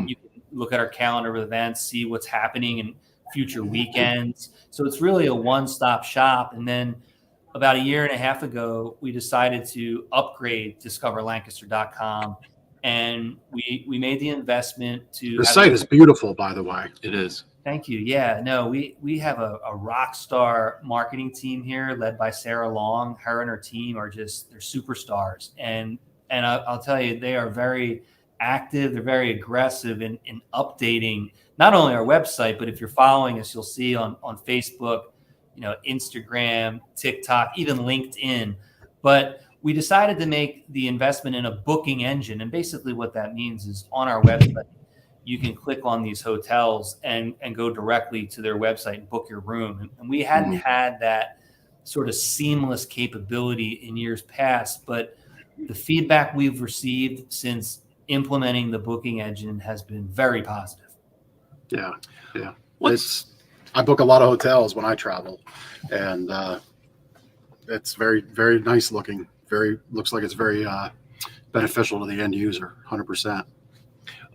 You can look at our calendar of events, see what's happening in future weekends. So it's really a one-stop shop. And then about a year and a half ago, we decided to upgrade discoverlancaster.com, and we made the investment to. The site is beautiful, by the way. It is. Thank you. Yeah, no, we have a rock star marketing team here led by Sarah Long. Her and her team they're superstars. And I'll tell you, they are very active. They're very aggressive in updating not only our website, but if you're following us, you'll see on Facebook, Instagram, TikTok, even LinkedIn. But we decided to make the investment in a booking engine. And basically what that means is on our website, you can click on these hotels and go directly to their website and book your room. And we hadn't had that sort of seamless capability in years past, but the feedback we've received since implementing the booking engine has been very positive. Yeah. I book a lot of hotels when I travel, and it's very, very nice looking. Looks like it's very beneficial to the end user, 100%.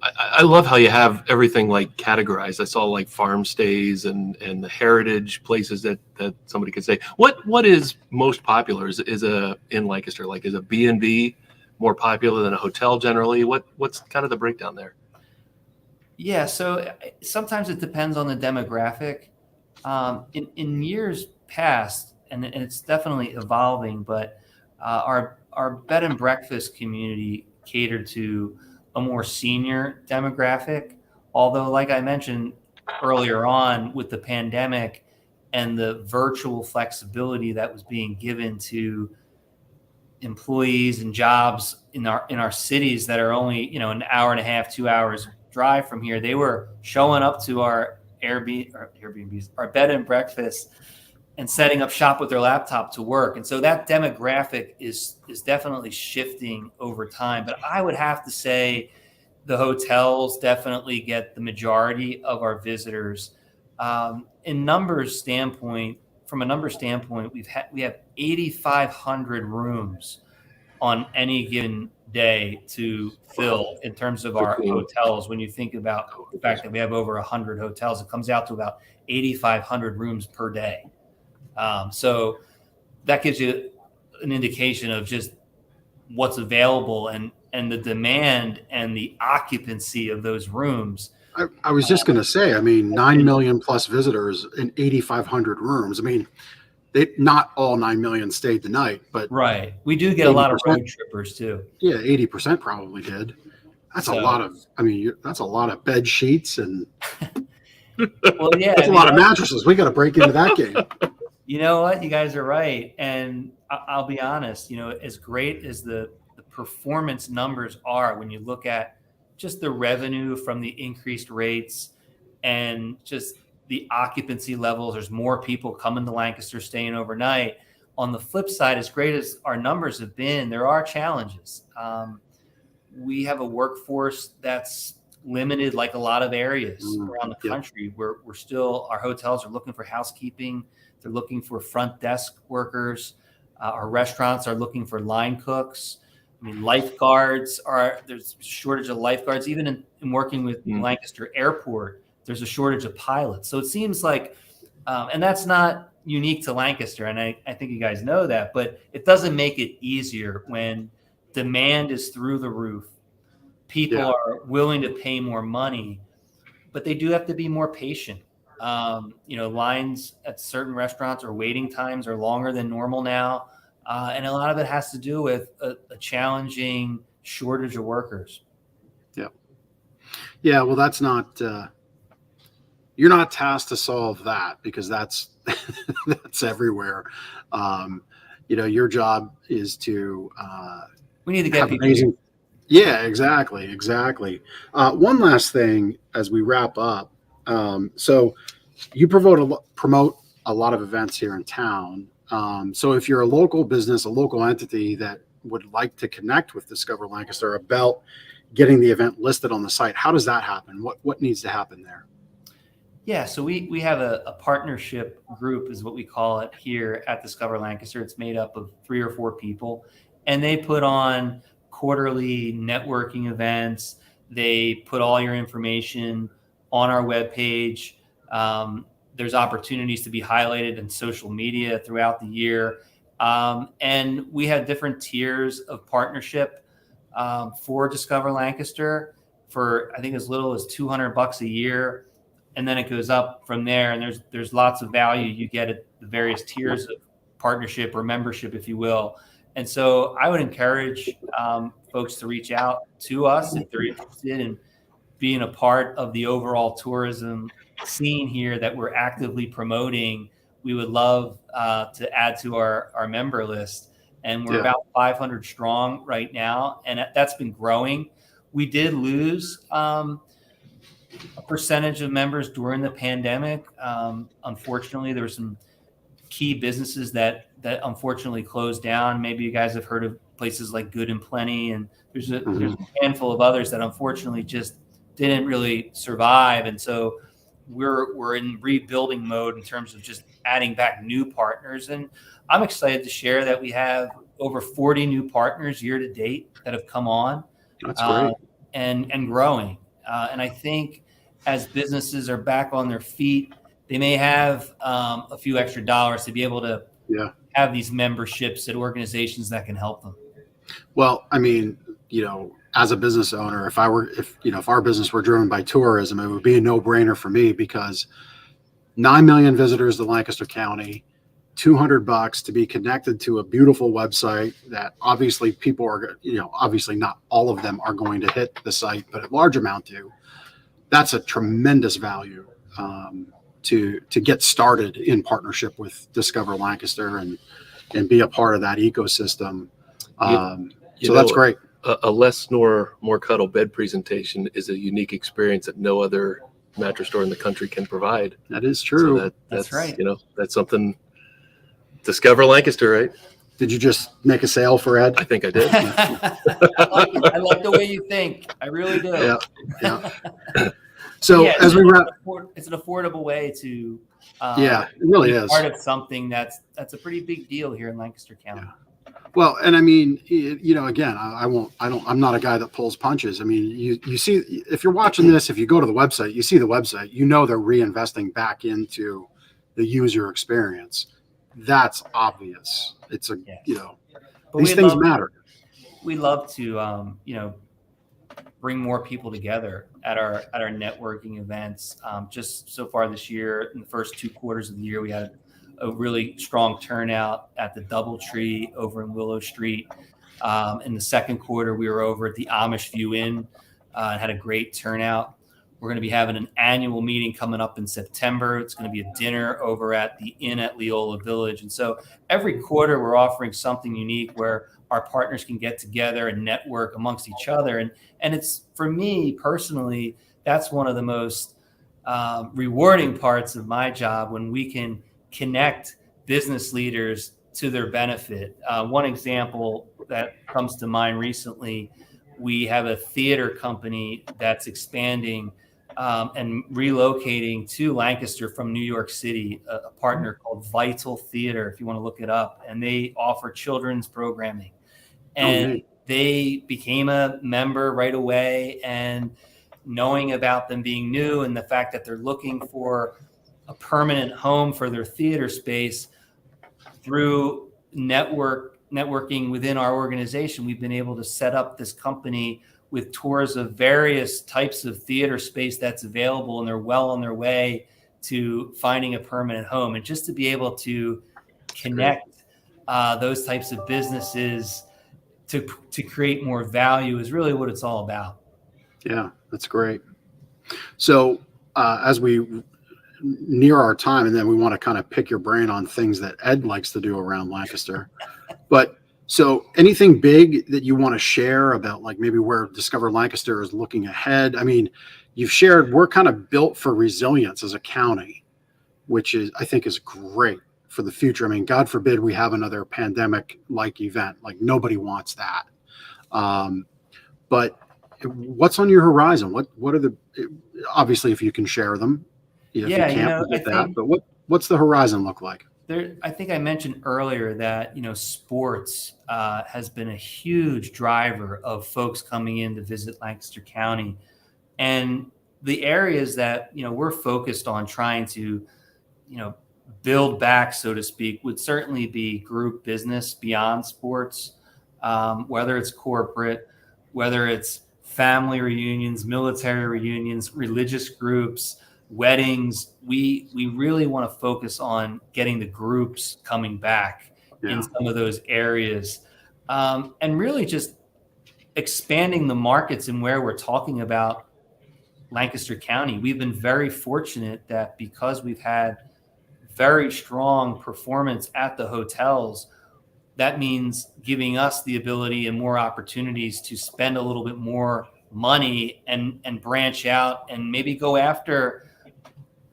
I love how you have everything like categorized. I saw like farm stays and the heritage places that somebody could say. What is most popular? Is in Lancaster? Like, is a B&B more popular than a hotel generally? What's kind of the breakdown there? Yeah, so sometimes it depends on the demographic. In years past, and it's definitely evolving, but our bed and breakfast community catered to a more senior demographic. Although, like I mentioned earlier on, with the pandemic and the virtual flexibility that was being given to employees and jobs in our cities that are only an hour and a half, 2 hours drive from here, they were showing up to our Airbnbs, our bed and breakfast, and setting up shop with their laptop to work. And so that demographic is definitely shifting over time. But I would have to say The hotels definitely get the majority of our visitors. In numbers standpoint, from a number standpoint, we have 8,500 rooms on any given day to fill in terms of our hotels. When you think about the fact that we have over 100 hotels, it comes out to about 8,500 rooms per day. So that gives you an indication of just what's available and the demand and the occupancy of those rooms. I was just going to say, I mean, 9 million plus visitors in 8,500 rooms. I mean, not all 9 million stayed the night, but right. We do get a lot of road trippers too. Yeah, 80% probably did. That's a lot of. I mean, that's a lot of bed sheets and. Well, yeah, that's a lot of mattresses. We got to break into that game. You know what? You guys are right, and I'll be honest. As great as the performance numbers are, when you look at just the revenue from the increased rates and just the occupancy levels, there's more people coming to Lancaster staying overnight. On the flip side, as great as our numbers have been, there are challenges. We have a workforce that's limited, like a lot of areas around the country. We're still, our hotels are looking for housekeeping. They're looking for front desk workers. Our restaurants are looking for line cooks. I mean, lifeguards there's a shortage of lifeguards. Even in working with Lancaster Airport, there's a shortage of pilots. So it seems like, and that's not unique to Lancaster, and I think you guys know that, but it doesn't make it easier when demand is through the roof. People are willing to pay more money, but they do have to be more patient. Lines at certain restaurants or waiting times are longer than normal now. And a lot of it has to do with a challenging shortage of workers. Yeah. Yeah. Well, that's not, you're not tasked to solve that because that's everywhere. Your job is to, we need to get people. Yeah, exactly. One last thing as we wrap up. So you promote a lot of events here in town. So if you're a local business, a local entity that would like to connect with Discover Lancaster about getting the event listed on the site, how does that happen? What needs to happen there? Yeah, so we have a partnership group is what we call it here at Discover Lancaster. It's made up of 3 or 4 people, and they put on quarterly networking events. They put all your information on our webpage. There's opportunities to be highlighted in social media throughout the year. And we have different tiers of partnership for Discover Lancaster for, I think, as little as $200 a year. And then it goes up from there. And there's lots of value you get at the various tiers of partnership or membership, if you will. And so I would encourage folks to reach out to us if they're interested in being a part of the overall tourism scene here that we're actively promoting. We would love to add to our member list. And we're about 500 strong right now. And that's been growing. We did lose a percentage of members during the pandemic. Unfortunately, there were some key businesses that unfortunately closed down. Maybe you guys have heard of places like Good and Plenty, and there's a handful of others that unfortunately just didn't really survive. And so we're in rebuilding mode in terms of just adding back new partners. And I'm excited to share that we have over 40 new partners year to date that have come on. That's great. And growing. And I think as businesses are back on their feet, they may have a few extra dollars to be able to have these memberships at organizations that can help them. Well, I mean, as a business owner, if our business were driven by tourism, it would be a no-brainer for me because 9 million visitors to Lancaster County, $200 to be connected to a beautiful website that obviously people are, obviously not all of them are going to hit the site, but a large amount do. That's a tremendous value to get started in partnership with Discover Lancaster and be a part of that ecosystem. So that's great. A less snore, more cuddle bed presentation is a unique experience that no other mattress store in the country can provide. That is true. So that's right. That's something. Discover Lancaster, right? Did you just make a sale for Ed? I think I did. I like the way you think. I really do. Yeah. Yeah. So Yeah, as we wrap, it's an affordable way to yeah, it really be is. part of something that's a pretty big deal here in Lancaster County. Yeah. Well, and I mean, you know, again, I'm not a guy that pulls punches. I mean, you see, if you're watching this, if you go to the website, you see the website, you know, they're reinvesting back into the user experience. That's obvious. It's a, you know, But these things matter. We love to, you know, bring more people together at our networking events. Just so far this year, in the first 2 quarters of the year, we had a really strong turnout at the DoubleTree over in Willow Street. In the second quarter, we were over at the Amish View Inn and had a great turnout. We're going to be having an annual meeting coming up in September. It's going to be a dinner over at the Inn at Leola Village. And so every quarter, we're offering something unique where our partners can get together and network amongst each other. And it's, for me personally, that's one of the most rewarding parts of my job, when we can connect business leaders to their benefit. One example that comes to mind recently, we have a theater company that's expanding and relocating to Lancaster from New York City, a partner called Vital Theater, if you want to look it up. And they offer children's programming. And they became a member right away. And knowing about them being new and the fact that they're looking for a permanent home for their theater space, through networking within our organization, we've been able to set up this company with tours of various types of theater space that's available, and they're well on their way to finding a permanent home. And just to be able to connect those types of businesses to create more value is really what it's all about. Yeah, that's great. So as we near our time, and then we want to kind of pick your brain on things that Ed likes to do around Lancaster. But so anything big that you want to share about, like maybe where Discover Lancaster is looking ahead? I mean, you've shared we're kind of built for resilience as a county, which is, I think, is great for the future. I mean, God forbid we have another pandemic like event. Like, nobody wants that. But what's on your horizon? What are the, obviously, if you can share them, if you can't, forget that. But what's the horizon look like? I think I mentioned earlier that, you know, sports has been a huge driver of folks coming in to visit Lancaster County. And the areas that, you know, we're focused on trying to, you know, build back, so to speak, would certainly be group business beyond sports, whether it's corporate, whether it's family reunions, military reunions, religious groups, weddings. We really want to focus on getting the groups coming back in some of those areas, and really just expanding the markets and where we're talking about Lancaster County. We've been very fortunate that because we've had very strong performance at the hotels, that means giving us the ability and more opportunities to spend a little bit more money and branch out and maybe go after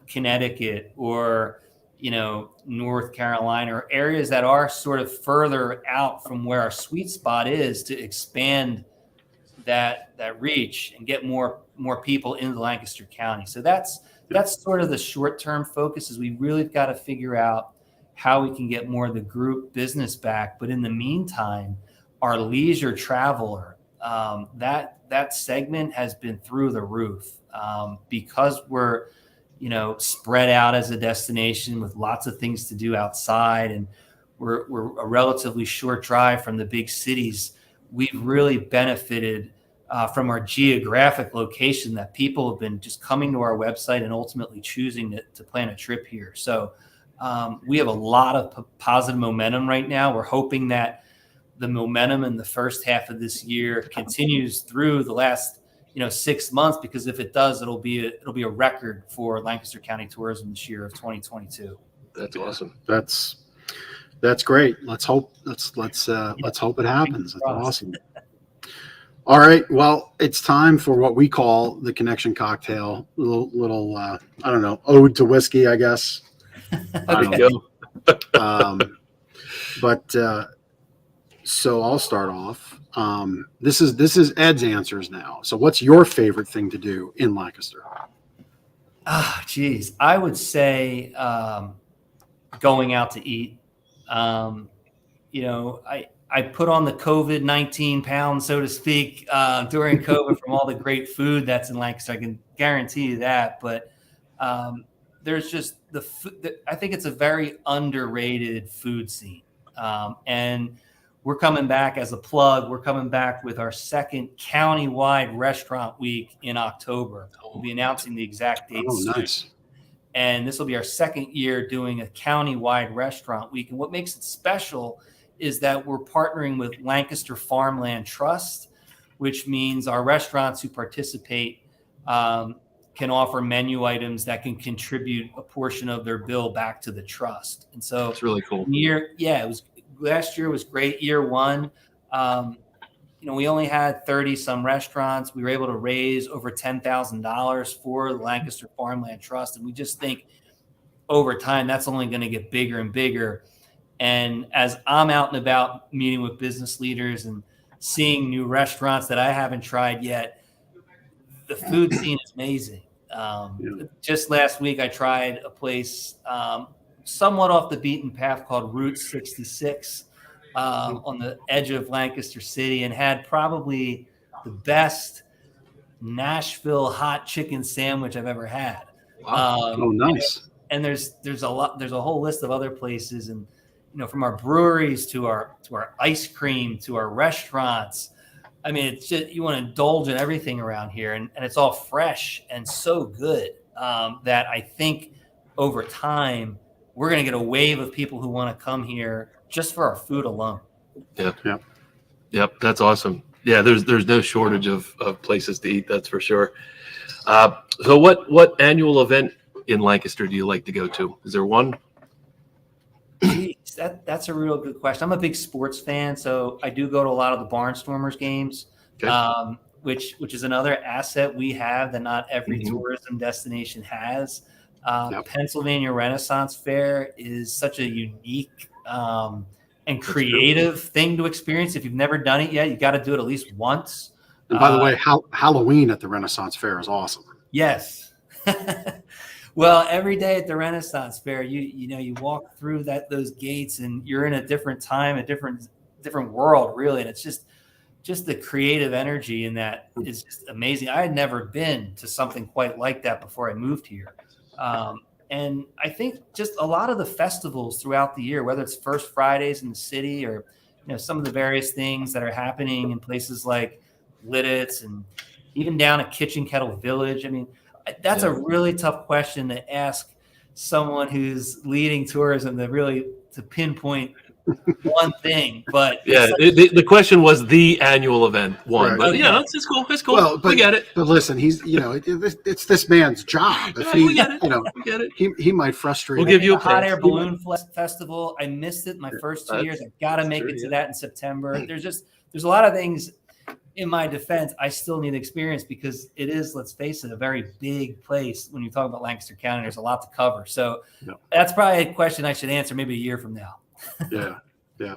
Connecticut or, you know, North Carolina, or areas that are sort of further out from where our sweet spot is, to expand that reach and get more people into Lancaster County. So that's sort of the short-term focus, is we really got to figure out how we can get more of the group business back. But in the meantime, our leisure traveler, that segment has been through the roof, because we're, you know, spread out as a destination with lots of things to do outside, and we're a relatively short drive from the big cities. We've really benefited from our geographic location, that people have been just coming to our website and ultimately choosing to plan a trip here. So we have a lot of positive momentum right now. We're hoping that the momentum in the first half of this year continues through the last 6 months, because if it does, it'll be a record for Lancaster County tourism this year of 2022. That's awesome. That's great. Let's hope it happens. That's awesome. All right. Well, it's time for what we call the connection cocktail. Little I don't know, ode to whiskey, I guess. There you go. But So I'll start off. This is Ed's answers now. So what's your favorite thing to do in Lancaster? Geez, I would say going out to eat. I put on the COVID-19 pound, so to speak, during COVID from all the great food that's in Lancaster. I can guarantee you that. But there's just I think it's a very underrated food scene. And we're coming back as a plug. We're coming back with our second countywide restaurant week in October. We'll be announcing the exact dates. Oh, nice. And this will be our second year doing a countywide restaurant week. And what makes it special is that we're partnering with Lancaster Farmland Trust, which means our restaurants who participate can offer menu items that can contribute a portion of their bill back to the trust. And so it's really cool. Last year was great. Year one, we only had 30 some restaurants. We were able to raise over $10,000 for the Lancaster Farmland Trust. And we just think over time, that's only going to get bigger and bigger. And as I'm out and about meeting with business leaders and seeing new restaurants that I haven't tried yet, the food scene is amazing. Just last week, I tried a place somewhat off the beaten path called Route 66 on the edge of Lancaster City, and had probably the best Nashville hot chicken sandwich I've ever had. Wow. Nice. And there's a whole list of other places, and from our breweries to our ice cream to our restaurants. I mean, it's just, you want to indulge in everything around here, and it's all fresh and so good that I think over time we're going to get a wave of people who want to come here just for our food alone. Yep. That's awesome. Yeah, there's no shortage of places to eat. That's for sure. So what annual event in Lancaster do you like to go to? Is there one? Jeez, that's a real good question. I'm a big sports fan, so I do go to a lot of the Barnstormers games, okay. Which is another asset we have that not every tourism destination has. Pennsylvania Renaissance Fair is such a unique and creative thing to experience. If you've never done it yet, you got to do it at least once. And by the way, Halloween at the Renaissance Fair is awesome. Yes. Well, every day at the Renaissance Fair, you walk through those gates and you're in a different time, a different world, really. And it's just the creative energy in that is just amazing. I had never been to something quite like that before I moved here. And I think just a lot of the festivals throughout the year, whether it's First Fridays in the city or some of the various things that are happening in places like Lidditz and even down at Kitchen Kettle Village. I mean, that's a really tough question to ask someone who's leading tourism to pinpoint one thing. But the question was the annual event one. Right. But it's cool. It's cool. Well, we get it. But listen, he's it's this man's job. If we get it. We get it. He might frustrate. We'll give you a hot air balloon festival. I missed it my first 2 years. I got to make it to that in September. There's a lot of things. In my defense, I still need experience because it is, let's face it, a very big place. When you talk about Lancaster County, there's a lot to cover. So that's probably a question I should answer maybe a year from now. Yeah.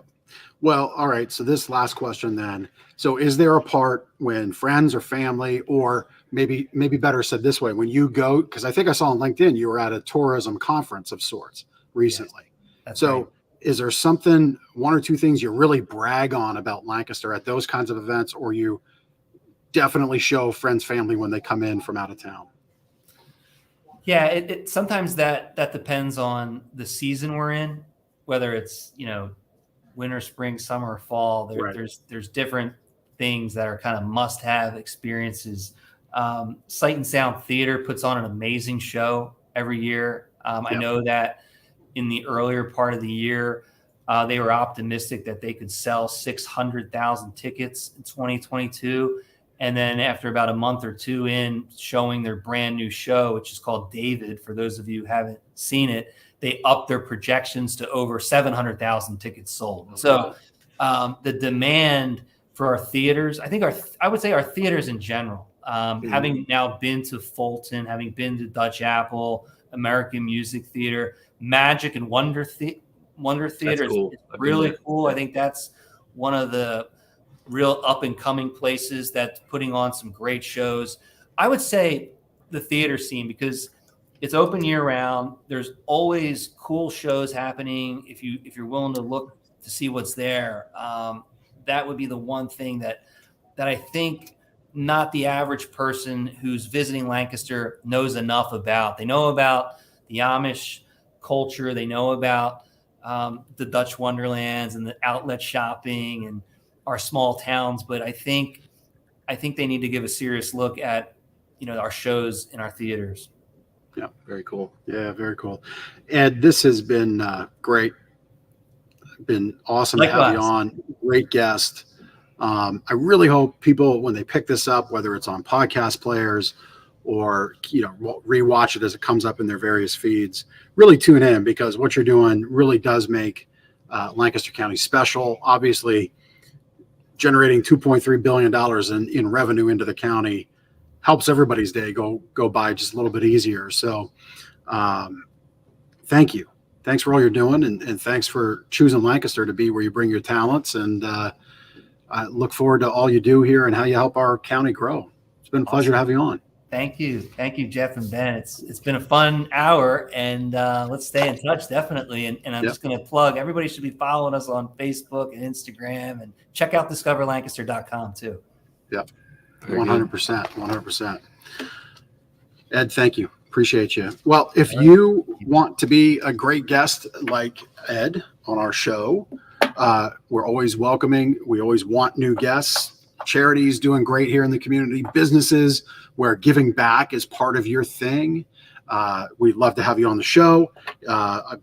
Well, all right. So this last question then. So is there a part when friends or family, or maybe better said this way, when you go, because I think I saw on LinkedIn, you were at a tourism conference of sorts recently. Yes, that's right. Is there something, one or two things you really brag on about Lancaster at those kinds of events, or you definitely show friends, family when they come in from out of town? Yeah, it sometimes that depends on the season we're in, whether it's, winter, spring, summer, or fall. There's different things that are kind of must-have experiences. Sight and Sound Theater puts on an amazing show every year. I know that in the earlier part of the year, they were optimistic that they could sell 600,000 tickets in 2022. And then after about a month or two in showing their brand new show, which is called David, for those of you who haven't seen it, they upped their projections to over 700,000 tickets sold. So the demand for our theaters, I would say our theaters in general, having now been to Fulton, having been to Dutch Apple, American Music Theater, Magic and Wonder Theater is really cool. I think that's one of the real up and coming places that's putting on some great shows. I would say the theater scene, because it's open year round. There's always cool shows happening. If you're willing to look to see what's there, that would be the one thing that I think not the average person who's visiting Lancaster knows enough about. They know about the Amish culture. They know about the Dutch wonderlands and the outlet shopping and our small towns. But I think they need to give a serious look at, our shows in our theaters. Yeah, very cool. Yeah, very cool. Ed, this has been great. Been awesome to have you on. Great guest. I really hope people, when they pick this up, whether it's on podcast players or rewatch it as it comes up in their various feeds, really tune in, because what you're doing really does make Lancaster County special. Obviously, generating $2.3 billion in revenue into the county helps everybody's day go by just a little bit easier. So thank you. Thanks for all you're doing, and thanks for choosing Lancaster to be where you bring your talents. And I look forward to all you do here and how you help our county grow. It's been a pleasure to have you on. Thank you, Jeff and Ben. It's been a fun hour, and let's stay in touch, definitely. And I'm just going to plug, everybody should be following us on Facebook and Instagram, and check out discoverlancaster.com too. Yep. 100%. Ed, thank you. Appreciate you. Well, if you want to be a great guest like Ed on our show, we're always welcoming. We always want new guests. Charities doing great here in the community. Businesses where giving back is part of your thing. We'd love to have you on the show.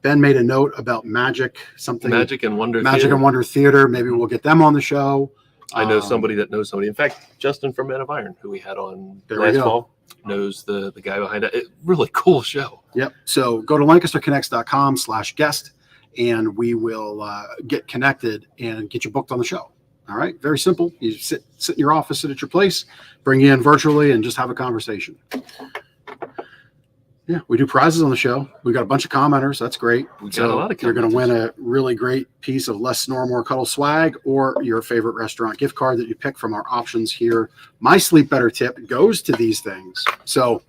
Ben made a note about Magic and Wonder Theater. Maybe we'll get them on the show. I know somebody that knows somebody. In fact, Justin from Men of Iron, who we had on last fall, knows the guy behind it. Really cool show. Yep. So go to lancasterconnects.com/guest, and we will get connected and get you booked on the show. All right. Very simple. You sit in your office, sit at your place, bring you in virtually, and just have a conversation. Yeah, we do prizes on the show. We got a bunch of commenters. That's great. We got a lot of commenters. You're going to win a really great piece of Less Snore, More Cuddle swag, or your favorite restaurant gift card that you pick from our options here. My Sleep Better tip goes to these things. So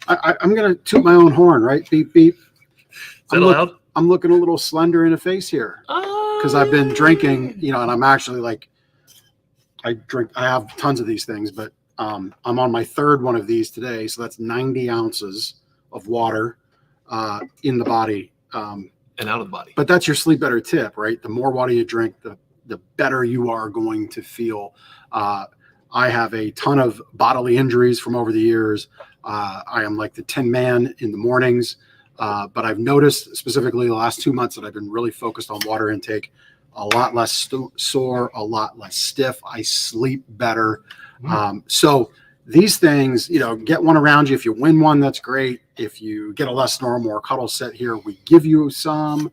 I'm going to toot my own horn, right? Beep, beep. Is that allowed? I'm looking a little slender in the face here because I've been drinking, and I'm actually I have tons of these things, but I'm on my third one of these today. So that's 90 ounces of water in the body and out of the body. But that's your Sleep Better tip, right? The more water you drink, the better you are going to feel. I have a ton of bodily injuries from over the years. I am like the Tin Man in the mornings, but I've noticed specifically the last 2 months that I've been really focused on water intake. A lot less sore, a lot less stiff. I sleep better. So these things, get one around you. If you win one, that's great. If you get a Less Snore, More Cuddle set here, we give you some,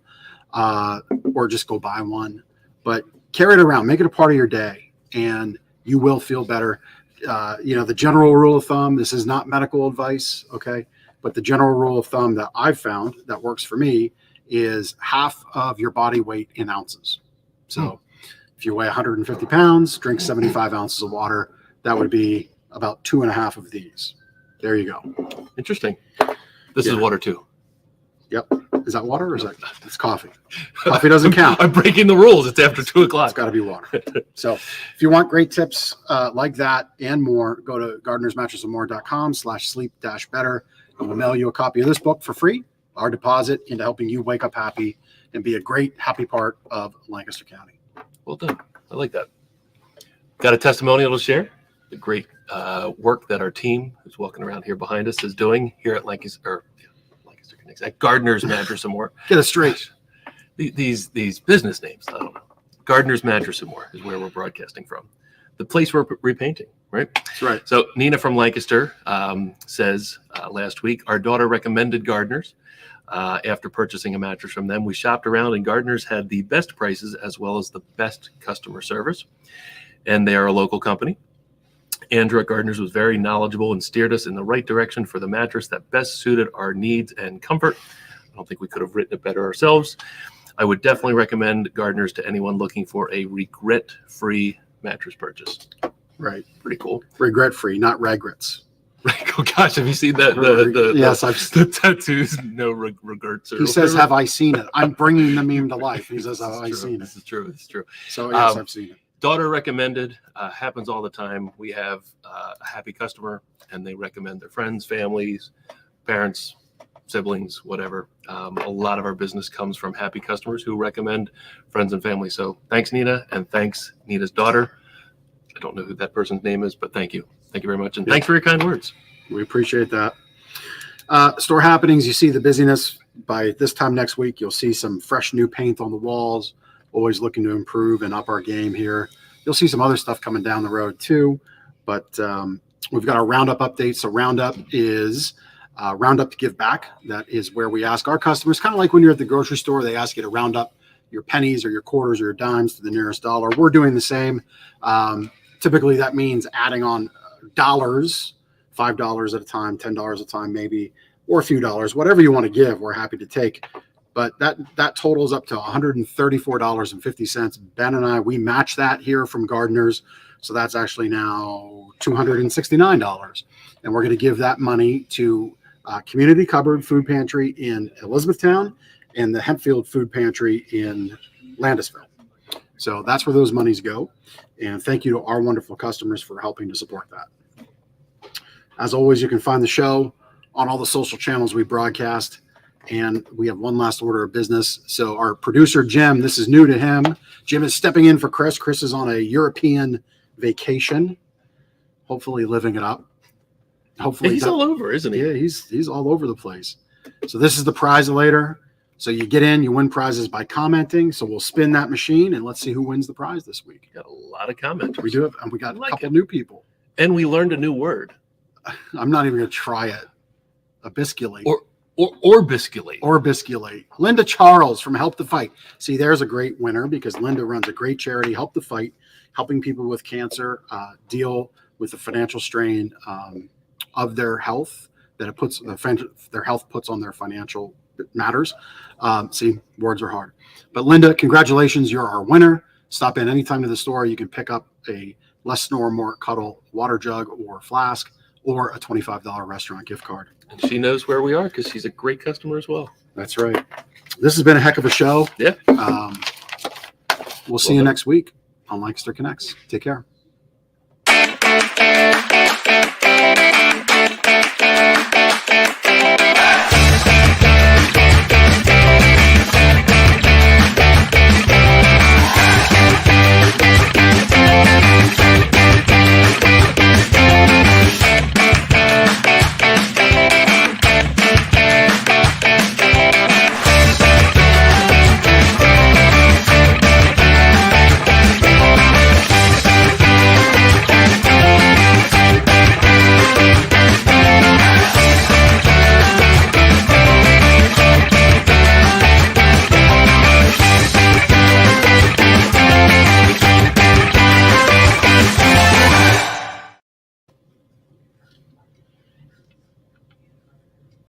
or just go buy one. But carry it around, make it a part of your day, and you will feel better. The general rule of thumb, this is not medical advice, okay? But the general rule of thumb that I've found that works for me is half of your body weight in ounces. So if you weigh 150 pounds, drink 75 ounces of water. That would be about 2.5 of these. There you go. Interesting. This is water too. Yep. Is that water or is that it's coffee? Coffee doesn't count. I'm breaking the rules. It's after 2 o'clock. It's got to be water. So if you want great tips like that and more, go to gardenersmattressandmore.com/sleep-better, and we'll mail you a copy of this book for free. Our deposit into helping you wake up happy and be a great, happy part of Lancaster County. Well done. I like that. Got a testimonial to share? The great work that our team who's walking around here behind us is doing here at Lancaster Connects, at Gardener's Mattress and More. Get it straight. These business names, I don't know. Gardener's Mattress and More is where we're broadcasting from. The place we're repainting, right? That's right. So Nina from Lancaster says last week, our daughter recommended Gardeners. After purchasing a mattress from them, we shopped around and Gardeners had the best prices as well as the best customer service. And they are a local company. Andrew at Gardeners was very knowledgeable and steered us in the right direction for the mattress that best suited our needs and comfort. I don't think we could have written it better ourselves. I would definitely recommend Gardeners to anyone looking for a regret-free mattress purchase. Right. Pretty cool. Regret-free, not regrets. Oh gosh, have you seen that? Yes, the tattoos, no regrets. He says, "Have I seen it?" I'm bringing the meme to life. He says, "Have I seen it?" This is true. This is true. So yes, I've seen it. Daughter recommended. Happens all the time. We have a happy customer, and they recommend their friends, families, parents, siblings, whatever. A lot of our business comes from happy customers who recommend friends and family. So thanks, Nina, and thanks, Nina's daughter. I don't know who that person's name is, but thank you. Thank you very much. And thanks for your kind words. We appreciate that. Store happenings, you see the busyness. By this time next week, you'll see some fresh new paint on the walls. Always looking to improve and up our game here. You'll see some other stuff coming down the road too. But we've got our Roundup updates. So Roundup is Roundup to Give Back. That is where we ask our customers, kind of like when you're at the grocery store, they ask you to round up your pennies or your quarters or your dimes to the nearest dollar. We're doing the same. Typically, that means adding on dollars, $5 at a time, $10 a time, maybe, or a few dollars, whatever you want to give, we're happy to take. But that totals up to $134.50. Ben and I, we match that here from Gardeners. So that's actually now $269. And we're going to give that money to Community Cupboard Food Pantry in Elizabethtown and the Hempfield Food Pantry in Landisville. So that's where those monies go. And thank you to our wonderful customers for helping to support that. As always, you can find the show on all the social channels we broadcast. And we have one last order of business. So our producer, Jim, this is new to him. Jim is stepping in for Chris. Chris is on a European vacation, hopefully living it up. Hopefully he's all over, isn't he? Yeah, he's all over the place. So this is the prize later. So you get in, you win prizes by commenting. So we'll spin that machine and let's see who wins the prize this week. Got a lot of comments. We do have, and we got a couple new people. And we learned a new word. I'm not even going to try it. Abisculate. Or bisculate. Or bisculate. Linda Charles from Help the Fight. See, there's a great winner because Linda runs a great charity, Help the Fight, helping people with cancer deal with the financial strain of their health that it puts their health puts on their financial matters. See, words are hard. But Linda, congratulations. You're our winner. Stop in anytime to the store. You can pick up a Less Snore, More Cuddle water jug or flask or a $25 restaurant gift card. And she knows where we are because she's a great customer as well. That's right. This has been a heck of a show. Yeah. We'll see you next week on Lancaster Connects. Take care.